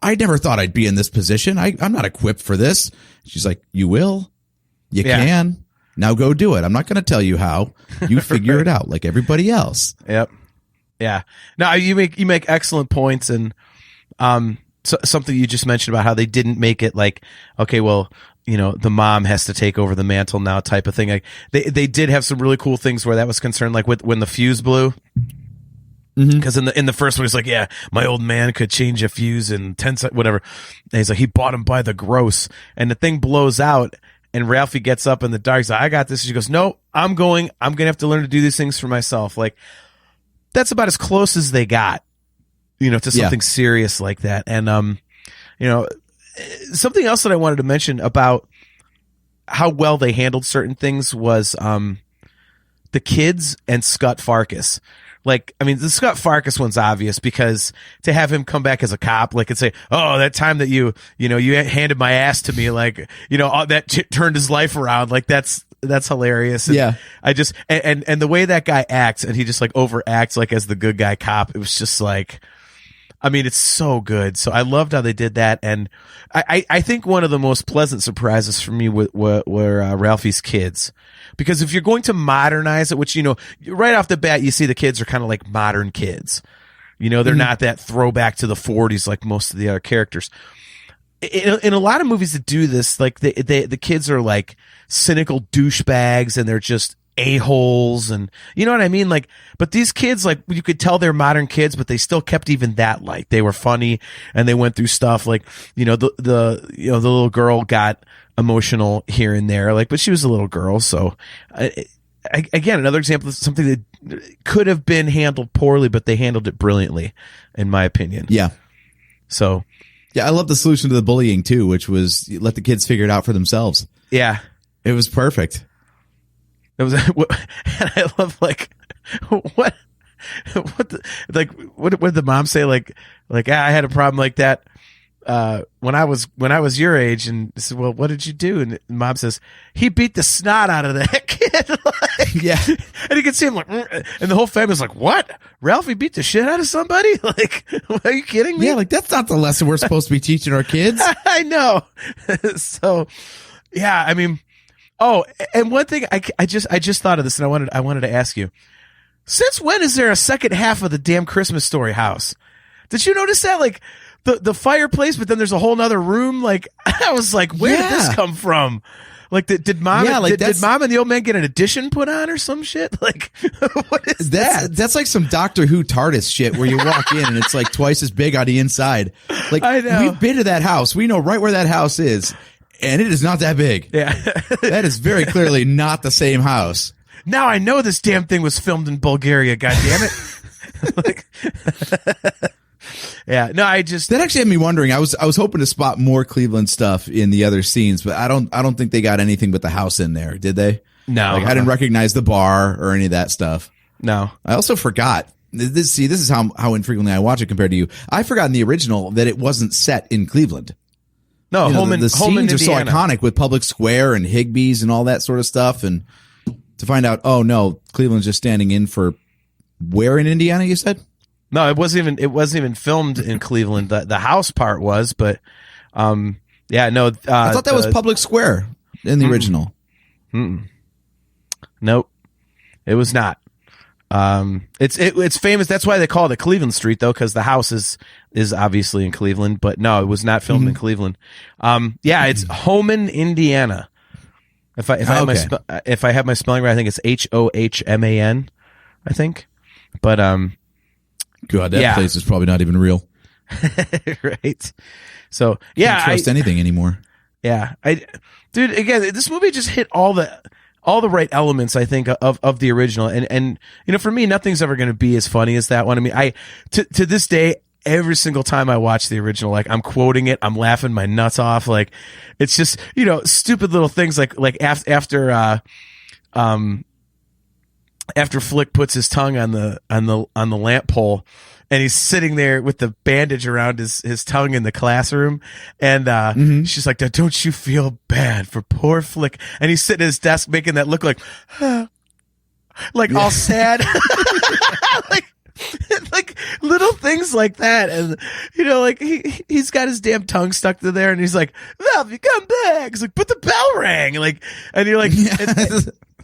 I never thought I'd be in this position. I'm not equipped for this. She's like, you will. You can. Now go do it. I'm not going to tell you how. You figure it out like everybody else. Yep. Yeah. No, you make excellent points, and something you just mentioned about how they didn't make it like, okay, well, the mom has to take over the mantle now type of thing. Like they did have some really cool things where that was concerned, like when the fuse blew. Because in the first one, he's like, yeah, my old man could change a fuse in 10 seconds, whatever. And he's like, he bought him by the gross, and the thing blows out. And Ralphie gets up in the dark. He's like, I got this. She goes, no, I'm going to have to learn to do these things for myself. Like, that's about as close as they got, to something serious like that. And, something else that I wanted to mention about how well they handled certain things was the kids and Scott Farkas. Like, I mean, the Scott Farkas one's obvious because to have him come back as a cop, like, and say, oh, that time that you handed my ass to me, like, that turned his life around. Like, that's hilarious. And I just, and the way that guy acts, and he just like overacts like as the good guy cop. It was just like, I mean, it's so good. So I loved how they did that. And I think one of the most pleasant surprises for me were Ralphie's kids. Because if you're going to modernize it, which, right off the bat, you see the kids are kind of like modern kids. They're not that throwback to the 40s like most of the other characters. In a lot of movies that do this, like the kids are like cynical douchebags, and they're just a-holes, and you know what I mean? Like, but these kids, like, you could tell they're modern kids, but they still kept even that light. They were funny, and they went through stuff like, the little girl got emotional here and there, like, but she was a little girl. So again, another example of something that could have been handled poorly, but they handled it brilliantly, in my opinion. Yeah. So yeah, I love the solution to the bullying too, which was let the kids figure it out for themselves. Yeah. It was perfect. It was, and I love, like, what did the mom say? Like, I had a problem like that when I was your age. And I said, well, what did you do? And mom says, he beat the snot out of that kid. Like, yeah. And you can see him like, and the whole family's like, what? Ralphie beat the shit out of somebody? Like, are you kidding me? Yeah, like, that's not the lesson we're supposed to be teaching our kids. I know. So, yeah, I mean, oh, and one thing I just thought of this, and I wanted to ask you. Since when is there a second half of the damn Christmas Story house? Did you notice that? Like the fireplace, but then there's a whole nother room. Like, I was like, where did this come from? Like, did mom did mom and the old man get an addition put on or some shit? Like, what is that? That's like some Doctor Who TARDIS shit where you walk in and it's like twice as big on the inside. Like, I know. We've been to that house. We know right where that house is. And it is not that big. Yeah. That is very clearly not the same house. Now I know this damn thing was filmed in Bulgaria, goddammit. Yeah. No, that actually had me wondering. I was hoping to spot more Cleveland stuff in the other scenes, but I don't think they got anything but the house in there, did they? No. Like, I didn't recognize the bar or any of that stuff. No. I also forgot. This is how infrequently I watch it compared to you. I forgot in the original that it wasn't set in Cleveland. No, the scenes are so iconic with Public Square and Higbee's and all that sort of stuff. And to find out, oh no, Cleveland's just standing in for where in Indiana, you said? No, it wasn't even filmed in Cleveland. The house part was, but yeah, no. I thought that was Public Square in the original. Nope, it was not. It's famous. That's why they call it Cleveland Street, though, because the house is obviously in Cleveland. But no, it was not filmed in Cleveland. Yeah, it's Homan, Indiana. If I have my spelling right, I think it's Hohman. I think, but God, that place is probably not even real. Right. So yeah, can't trust anything anymore. Yeah. Dude, again, this movie just hit all the right elements, I think, of the original. And you know, for me, nothing's ever going to be as funny as that one. I mean, to this day, every single time I watch the original, like, I'm quoting it, I'm laughing my nuts off. Like, it's just, you know, stupid little things like after Flick puts his tongue on the lamp pole, and he's sitting there with the bandage around his tongue in the classroom, and she's like, "Don't you feel bad for poor Flick?" And he's sitting at his desk making that look like, like all sad, like little things like that. And you know, like he's got his damn tongue stuck to there, and he's like, "Well, you come back." He's like, "But the bell rang," like, and you're like,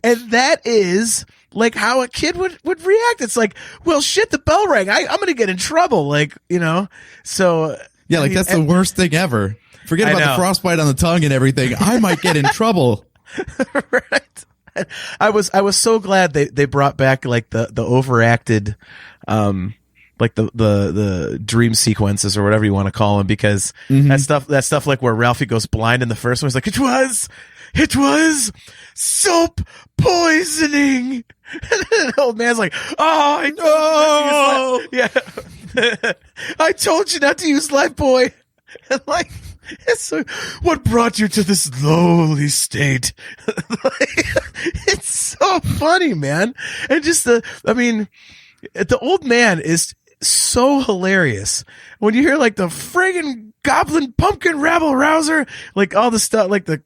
and that is like how a kid would react. It's like, well, shit, the bell rang. I'm going to get in trouble. Like, you know, so. Yeah, like, that's the worst thing ever. Forget about the frostbite on the tongue and everything. I might get in trouble. Right. I was so glad they brought back like the overacted, like the dream sequences or whatever you want to call them, because that stuff like where Ralphie goes blind in the first one, he's like, it was soap poisoning. And the old man's like, "Oh, I know." Yeah. "I told you not to use Lifebuoy." And like, so what brought you to this lowly state? Like, it's so funny, man. And just the old man is so hilarious. When you hear like the friggin' goblin pumpkin rabble rouser, like all the stuff, like the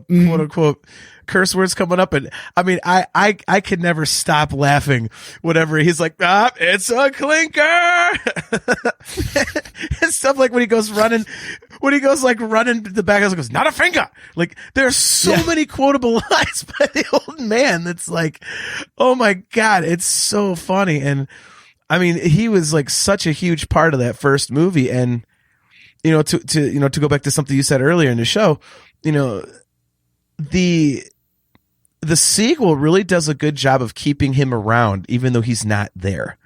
quote unquote curse words coming up, and I mean, I could never stop laughing whenever he's like, "It's a clinker," and stuff like when he goes running to the back house and goes, "Not a finger." Like, there are so many quotable lines by the old man that's like, oh my God, it's so funny. And I mean, he was like such a huge part of that first movie. And you know, to go back to something you said earlier in the show, you know, the sequel really does a good job of keeping him around, even though he's not there.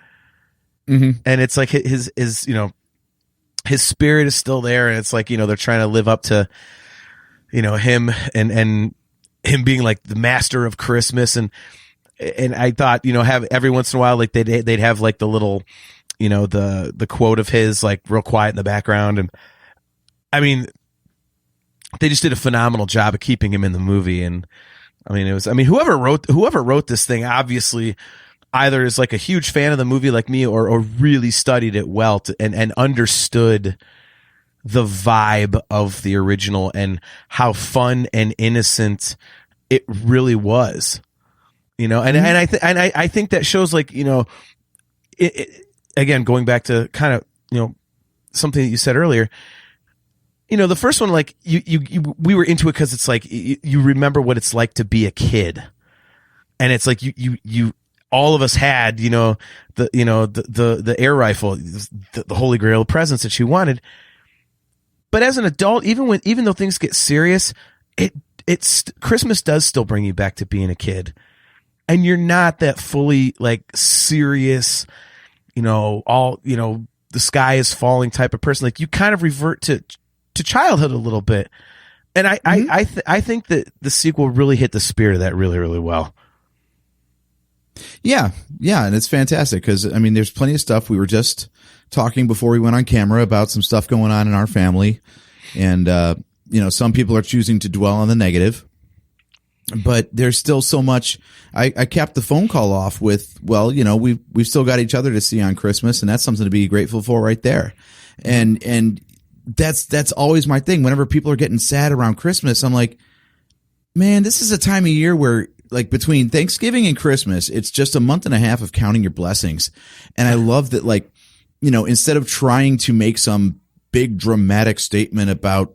And it's like his you know, his spirit is still there, and it's like, you know, they're trying to live up to, you know, him and him being like the master of Christmas. And I thought, you know, have every once in a while, like they'd have like the little, you know, the quote of his like real quiet in the background. And I mean, they just did a phenomenal job of keeping him in the movie. And I mean, whoever wrote this thing obviously either is like a huge fan of the movie like me, or really studied it well and understood the vibe of the original and how fun and innocent it really was, you know. And I think that shows, like, you know, again, going back to kind of, you know, something that you said earlier, you know, the first one, like we were into it because it's like you remember what it's like to be a kid, and it's like you all of us had, you know, the air rifle, the holy grail presents that you wanted. But as an adult, even though things get serious, it's Christmas does still bring you back to being a kid, and you're not that fully like serious, you know, all, you know, the sky is falling type of person. Like, you kind of revert to childhood a little bit. And I think that the sequel really hit the spirit of that really, really well. Yeah. And it's fantastic because, I mean, there's plenty of stuff. We were just talking before we went on camera about some stuff going on in our family. And, you know, some people are choosing to dwell on the negative, but there's still so much. I capped the phone call off with, well, you know, we've still got each other to see on Christmas, and that's something to be grateful for right there. And that's always my thing. Whenever people are getting sad around Christmas, I'm like, man, this is a time of year where, like, between Thanksgiving and Christmas, it's just a month and a half of counting your blessings. And I love that, like, you know, instead of trying to make some big dramatic statement about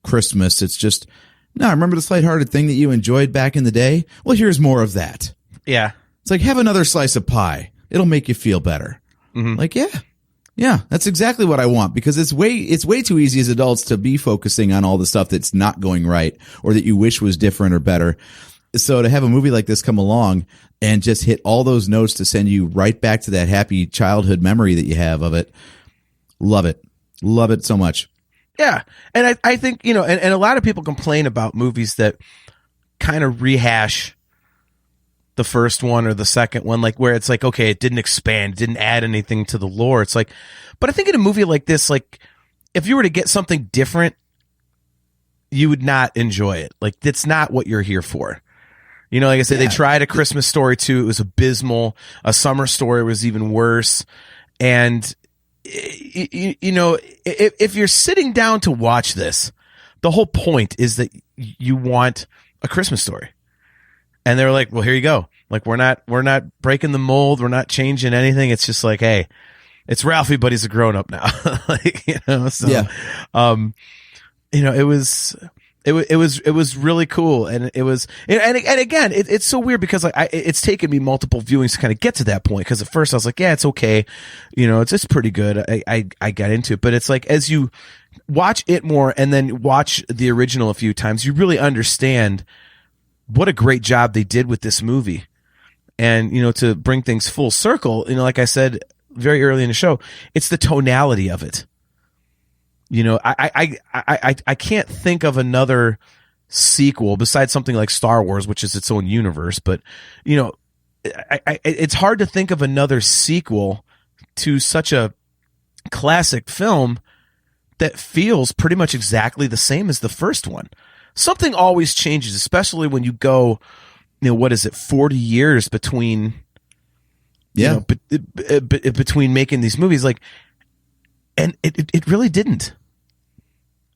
Christmas, it's just, no, remember the lighthearted thing that you enjoyed back in the day? Well, here's more of that. Yeah. It's like, have another slice of pie. It'll make you feel better. Like, yeah, that's exactly what I want, because it's way too easy as adults to be focusing on all the stuff that's not going right or that you wish was different or better. So to have a movie like this come along and just hit all those notes to send you right back to that happy childhood memory that you have of it. Love it. Love it so much. Yeah. And I think, and a lot of people complain about movies that kind of rehash the first one or the second one, like where it's like, okay, it didn't expand, it didn't add anything to the lore. It's like, but I think in a movie like this, like if you were to get something different, you would not enjoy it. Like that's not what you're here for. Like I said, they tried A Christmas Story 2. It was abysmal. A Summer Story was even worse. And if you're sitting down to watch this, the whole point is that you want A Christmas Story. And they're like, well, here you go. Like, we're not breaking the mold. We're not changing anything. It's just like, hey, it's Ralphie, but he's a grown up now. So, yeah. It was really cool. And it was, and again, it's so weird because like it's taken me multiple viewings to kind of get to that point. Cause at first I was like, yeah, it's okay. It's pretty good. I got into it, but it's like, as you watch it more and then watch the original a few times, you really understand what a great job they did with this movie. And, to bring things full circle, like I said very early in the show, it's the tonality of it. I can't think of another sequel besides something like Star Wars, which is its own universe. But, it's hard to think of another sequel to such a classic film that feels pretty much exactly the same as the first one. Something always changes, especially when you go, 40 years between, between making these movies. Like, and it really didn't.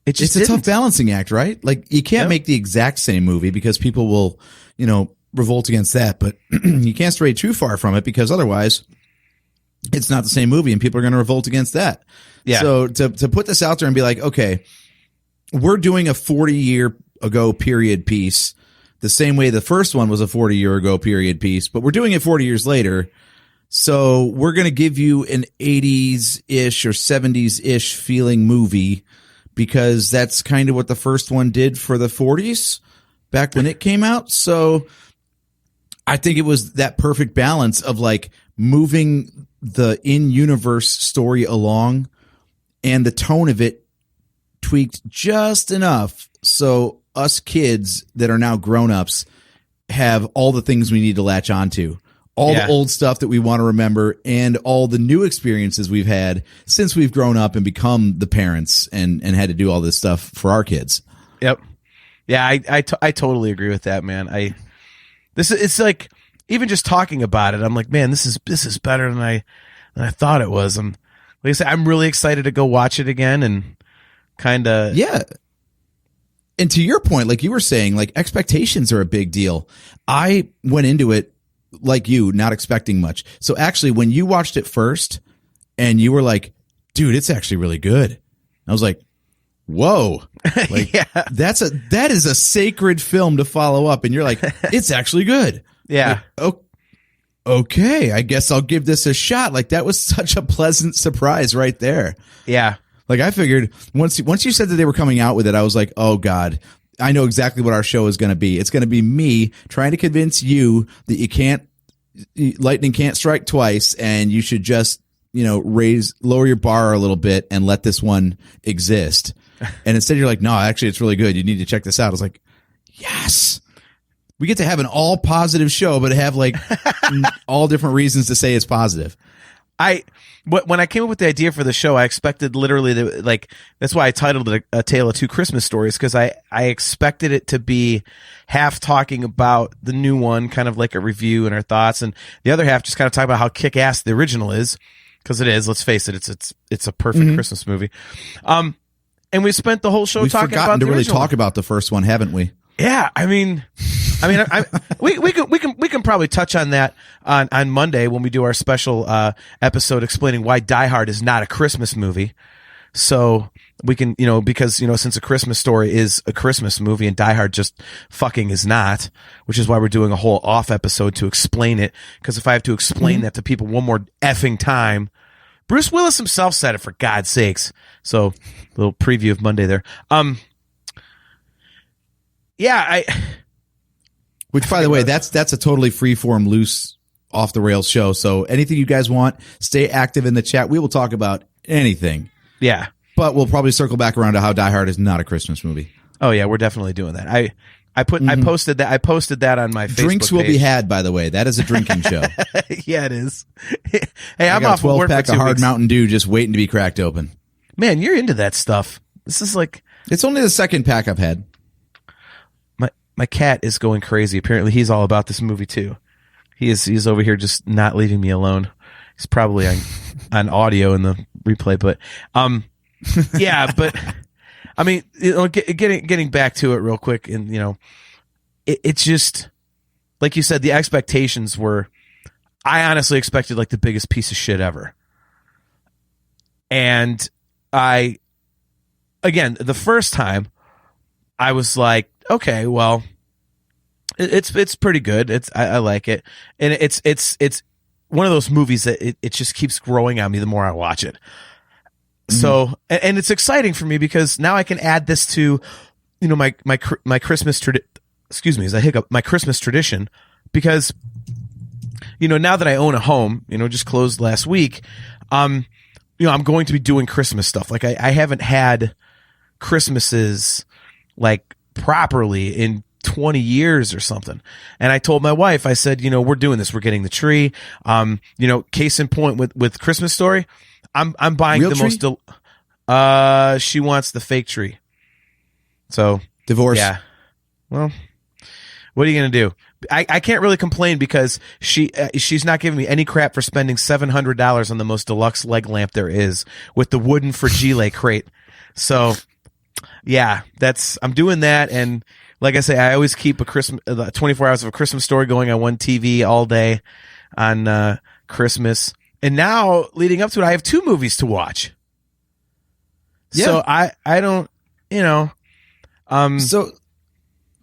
It's a tough balancing act, right? Like you can't make the exact same movie because people will, revolt against that, but you can't stray too far from it because otherwise it's not the same movie and people are going to revolt against that. Yeah. So to put this out there and be like, okay, we're doing a 40-year ago period piece the same way the first one was a 40-year ago period piece, but we're doing it 40 years later. So we're going to give you an 80s-ish or 70s-ish feeling movie because that's kind of what the first one did for the 40s back when it came out. So I think it was that perfect balance of like moving the in-universe story along and the tone of it tweaked just enough so us kids that are now grown-ups have all the things we need to latch onto. All the old stuff that we want to remember and all the new experiences we've had since we've grown up and become the parents and had to do all this stuff for our kids. Yep. Yeah, I totally agree with that, man. It's like even just talking about it, I'm like, man, this is better than I thought it was. Like I said, I'm really excited to go watch it again and kind of And to your point, like you were saying, like expectations are a big deal. I went into it like you, not expecting much. So actually, when you watched it first and you were like, dude, it's actually really good. I was like, whoa, like that is a sacred film to follow up. And you're like, it's actually good. Yeah. Like, okay. I guess I'll give this a shot. Like that was such a pleasant surprise right there. Yeah. Like I figured once you said that they were coming out with it, I was like, oh God, I know exactly what our show is going to be. It's going to be me trying to convince you that lightning can't strike twice and you should just, lower your bar a little bit and let this one exist. And instead you're like, no, actually it's really good. You need to check this out. I was like, yes, we get to have an all positive show, but have like all different reasons to say it's positive. When I came up with the idea for the show, I expected literally to, like, that's why I titled it A Tale of Two Christmas Stories, because I expected it to be half talking about the new one, kind of like a review and our thoughts, and the other half just kind of talk about how kick-ass the original is, because it is, let's face it, it's a perfect Christmas movie. And we spent the whole show talking about the original. We've forgotten to really talk about the first one, haven't we? Yeah, I mean, we can probably touch on that on Monday when we do our special episode explaining why Die Hard is not a Christmas movie. So we can, because since A Christmas Story is a Christmas movie and Die Hard just fucking is not, which is why we're doing a whole off episode to explain it. Because if I have to explain that to people one more effing time, Bruce Willis himself said it, for God's sakes. So a little preview of Monday there. Yeah, Which, by the way, that's a totally free-form, loose, off-the-rails show. So anything you guys want, stay active in the chat. We will talk about anything. Yeah. But we'll probably circle back around to how Die Hard is not a Christmas movie. Oh yeah, we're definitely doing that. I posted that on my Facebook Drinks will page. be had, by the way. That is a drinking show. Yeah, it is. Hey, I I'm got off a 12 work pack for of 2 hard weeks. Mountain Dew just waiting to be cracked open. Man, you're into that stuff. This is like It's only the second pack I've had. my cat is going crazy. Apparently, he's all about this movie too. He's over here just not leaving me alone. He's probably on audio in the replay, but yeah, but I mean, getting back to it real quick, and it's just like you said, the expectations were. I honestly expected like the biggest piece of shit ever, and again, the first time, I was like, okay, well, it's pretty good. I like it, and it's one of those movies that it just keeps growing on me the more I watch it. So, and it's exciting for me because now I can add this to, my Christmas as I hiccup, my Christmas tradition, because, now that I own a home, just closed last week, I'm going to be doing Christmas stuff. Like I haven't had Christmases like properly in 20 years or something. And I told my wife, I said, we're doing this. We're getting the tree. Case in point with Christmas Story, I'm buying Real the tree? most she wants the fake tree. So Divorce. yeah. Well, what are you going to do? I can't really complain because she's not giving me any crap for spending $700 on the most deluxe leg lamp there is with the wooden fragile crate. So yeah, I'm doing that. And like I say, I always keep 24 hours of a Christmas Story going on one TV all day on Christmas. And now leading up to it, I have 2 movies to watch. Yeah. So I don't, So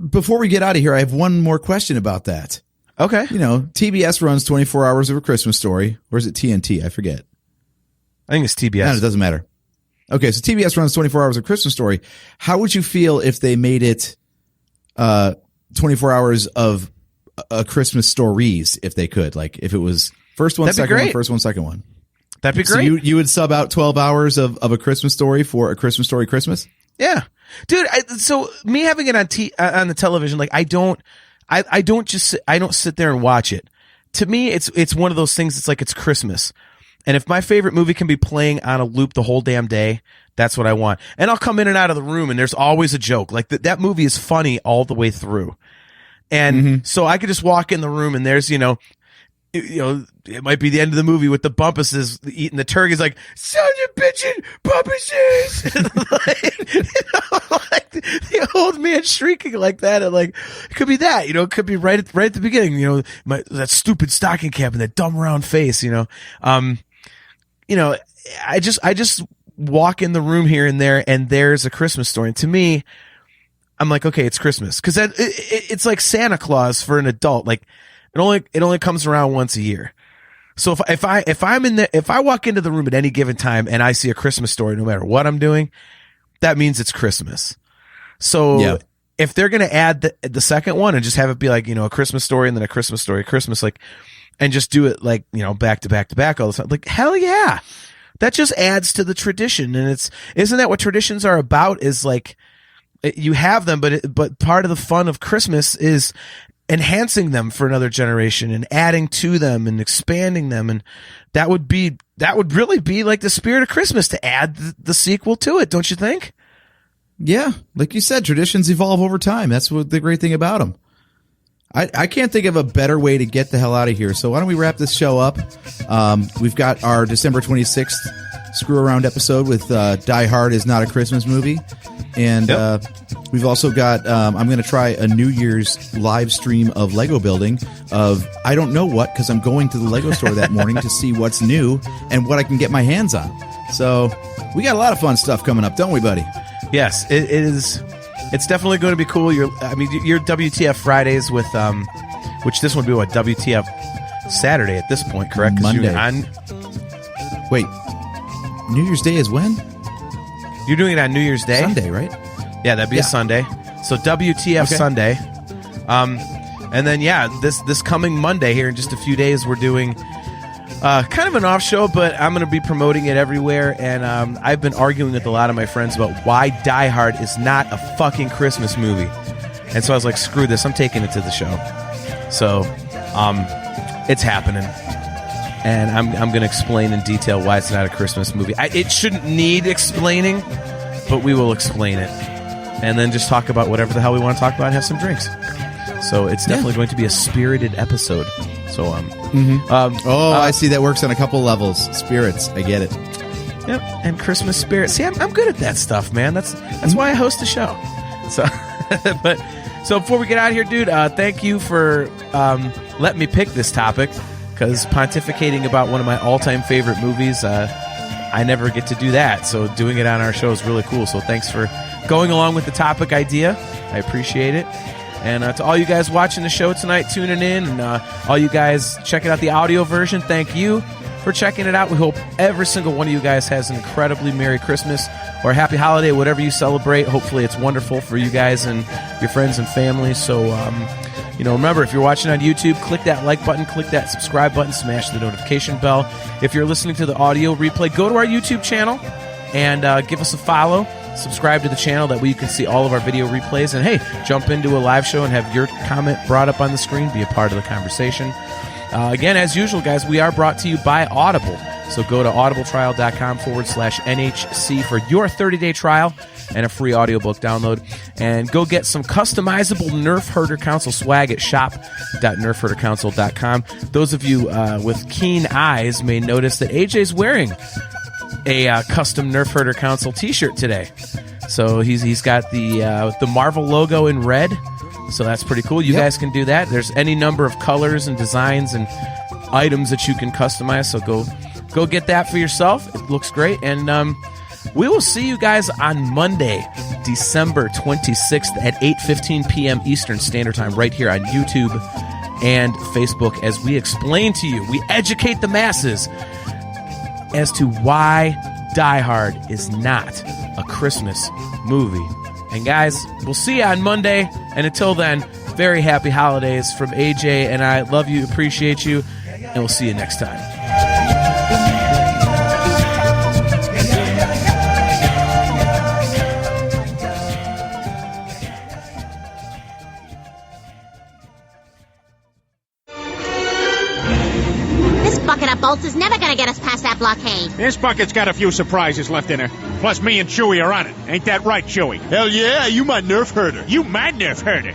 before we get out of here, I have one more question about that. okay. TBS runs 24 hours of A Christmas Story. Or is it TNT? I forget. I think it's TBS. No, it doesn't matter. Okay, so TBS runs 24 hours of Christmas Story. How would you feel if they made it 24 hours of A Christmas Stories, if they could? Like if it was first one, That'd be second one, great. first one, second one. That'd be So great. you would sub out 12 hours of A Christmas Story for A Christmas Story Christmas? Yeah, dude. So me having it on the television, like I don't sit there and watch it. To me, it's one of those things. It's like it's Christmas, and if my favorite movie can be playing on a loop the whole damn day, that's what I want. And I'll come in and out of the room, and there's always a joke. Like that movie is funny all the way through, and so I could just walk in the room, and there's it might be the end of the movie with the Bumpuses eating the turkey. It's like, son of a bitchin' Bumpuses! like the old man shrieking like that. And like, it could be that, it could be right at the beginning, that stupid stocking cap and that dumb round face, I just walk in the room here and there, and there's A Christmas Story. And to me, I'm like, okay, it's Christmas. Cause it's like Santa Claus for an adult. Like, it only comes around once a year. So if I walk into the room at any given time and I see A Christmas Story, no matter what I'm doing, that means it's Christmas. So Yeah. if they're going to add the second one and just have it be like, A Christmas Story and then A Christmas Story, Christmas, like, and just do it like, back to back to back all the time, like, hell yeah. That just adds to the tradition. And isn't that what traditions are about? Is like, you have them, but part of the fun of Christmas is enhancing them for another generation and adding to them and expanding them. And that would really be like the spirit of Christmas, to add the sequel to it. Don't you think? Yeah. Like you said, traditions evolve over time. That's what the great thing about them. I can't think of a better way to get the hell out of here. So why don't we wrap this show up? We've got our December 26th screw around episode with Die Hard is not a Christmas movie. And we've also got, I'm going to try a New Year's live stream of Lego building of I don't know what, because I'm going to the Lego store that morning to see what's new and what I can get my hands on. So we got a lot of fun stuff coming up, don't we, buddy? Yes, it is. It's definitely going to be cool. Your WTF Fridays with, which this one would be what, WTF Saturday at this point, correct? 'Cause Monday. Wait, New Year's Day is when? You're doing it on New Year's Day? Sunday, right? Yeah, that'd be a Sunday. So WTF Okay. Sunday. And then, this coming Monday here in just a few days, we're doing kind of an off show, but I'm going to be promoting it everywhere. And I've been arguing with a lot of my friends about why Die Hard is not a fucking Christmas movie. And so I was like, screw this, I'm taking it to the show. So it's happening. And I'm going to explain in detail why it's not a Christmas movie. It shouldn't need explaining, but we will explain it. And then just talk about whatever the hell we want to talk about and have some drinks. So it's definitely going to be a spirited episode. So I see that works on a couple levels. Spirits, I get it. Yep, and Christmas spirit. See, I'm good at that stuff, man. That's why I host the show. So, so before we get out of here, dude, thank you for letting me pick this topic, because pontificating about one of my all-time favorite movies, I never get to do that. So doing it on our show is really cool. So thanks for going along with the topic idea. I appreciate it. And to all you guys watching the show tonight, tuning in, and all you guys checking out the audio version, thank you for checking it out. We hope every single one of you guys has an incredibly Merry Christmas or a Happy Holiday, whatever you celebrate. Hopefully it's wonderful for you guys and your friends and family. So, remember, if you're watching on YouTube, click that like button, click that subscribe button, smash the notification bell. If you're listening to the audio replay, go to our YouTube channel and give us a follow. Subscribe to the channel, that way you can see all of our video replays. And hey, jump into a live show and have your comment brought up on the screen. Be a part of the conversation. Again, as usual, guys, we are brought to you by Audible. So go to audibletrial.com/NHC for your 30-day trial and a free audiobook download. And go get some customizable Nerf Herder Council swag at shop.nerfherdercouncil.com. Those of you with keen eyes may notice that AJ's wearing a custom Nerf Herder Council t-shirt today. So he's got the Marvel logo in red. So that's pretty cool. You guys can do that. There's any number of colors and designs and items that you can customize. So go get that for yourself. It looks great. And we will see you guys on Monday, December 26th at 8:15 p.m. Eastern Standard Time right here on YouTube and Facebook as we explain to you, we educate the masses as to why Die Hard is not a Christmas movie. And guys, we'll see you on Monday. And until then, very happy holidays from AJ and I. Love you, appreciate you, and we'll see you next time. This bucket of bolts is never gonna get us past that blockade. This bucket's got a few surprises left in her. Plus, me and Chewie are on it. Ain't that right, Chewie? Hell yeah, you my Nerf herder. You my Nerf herder.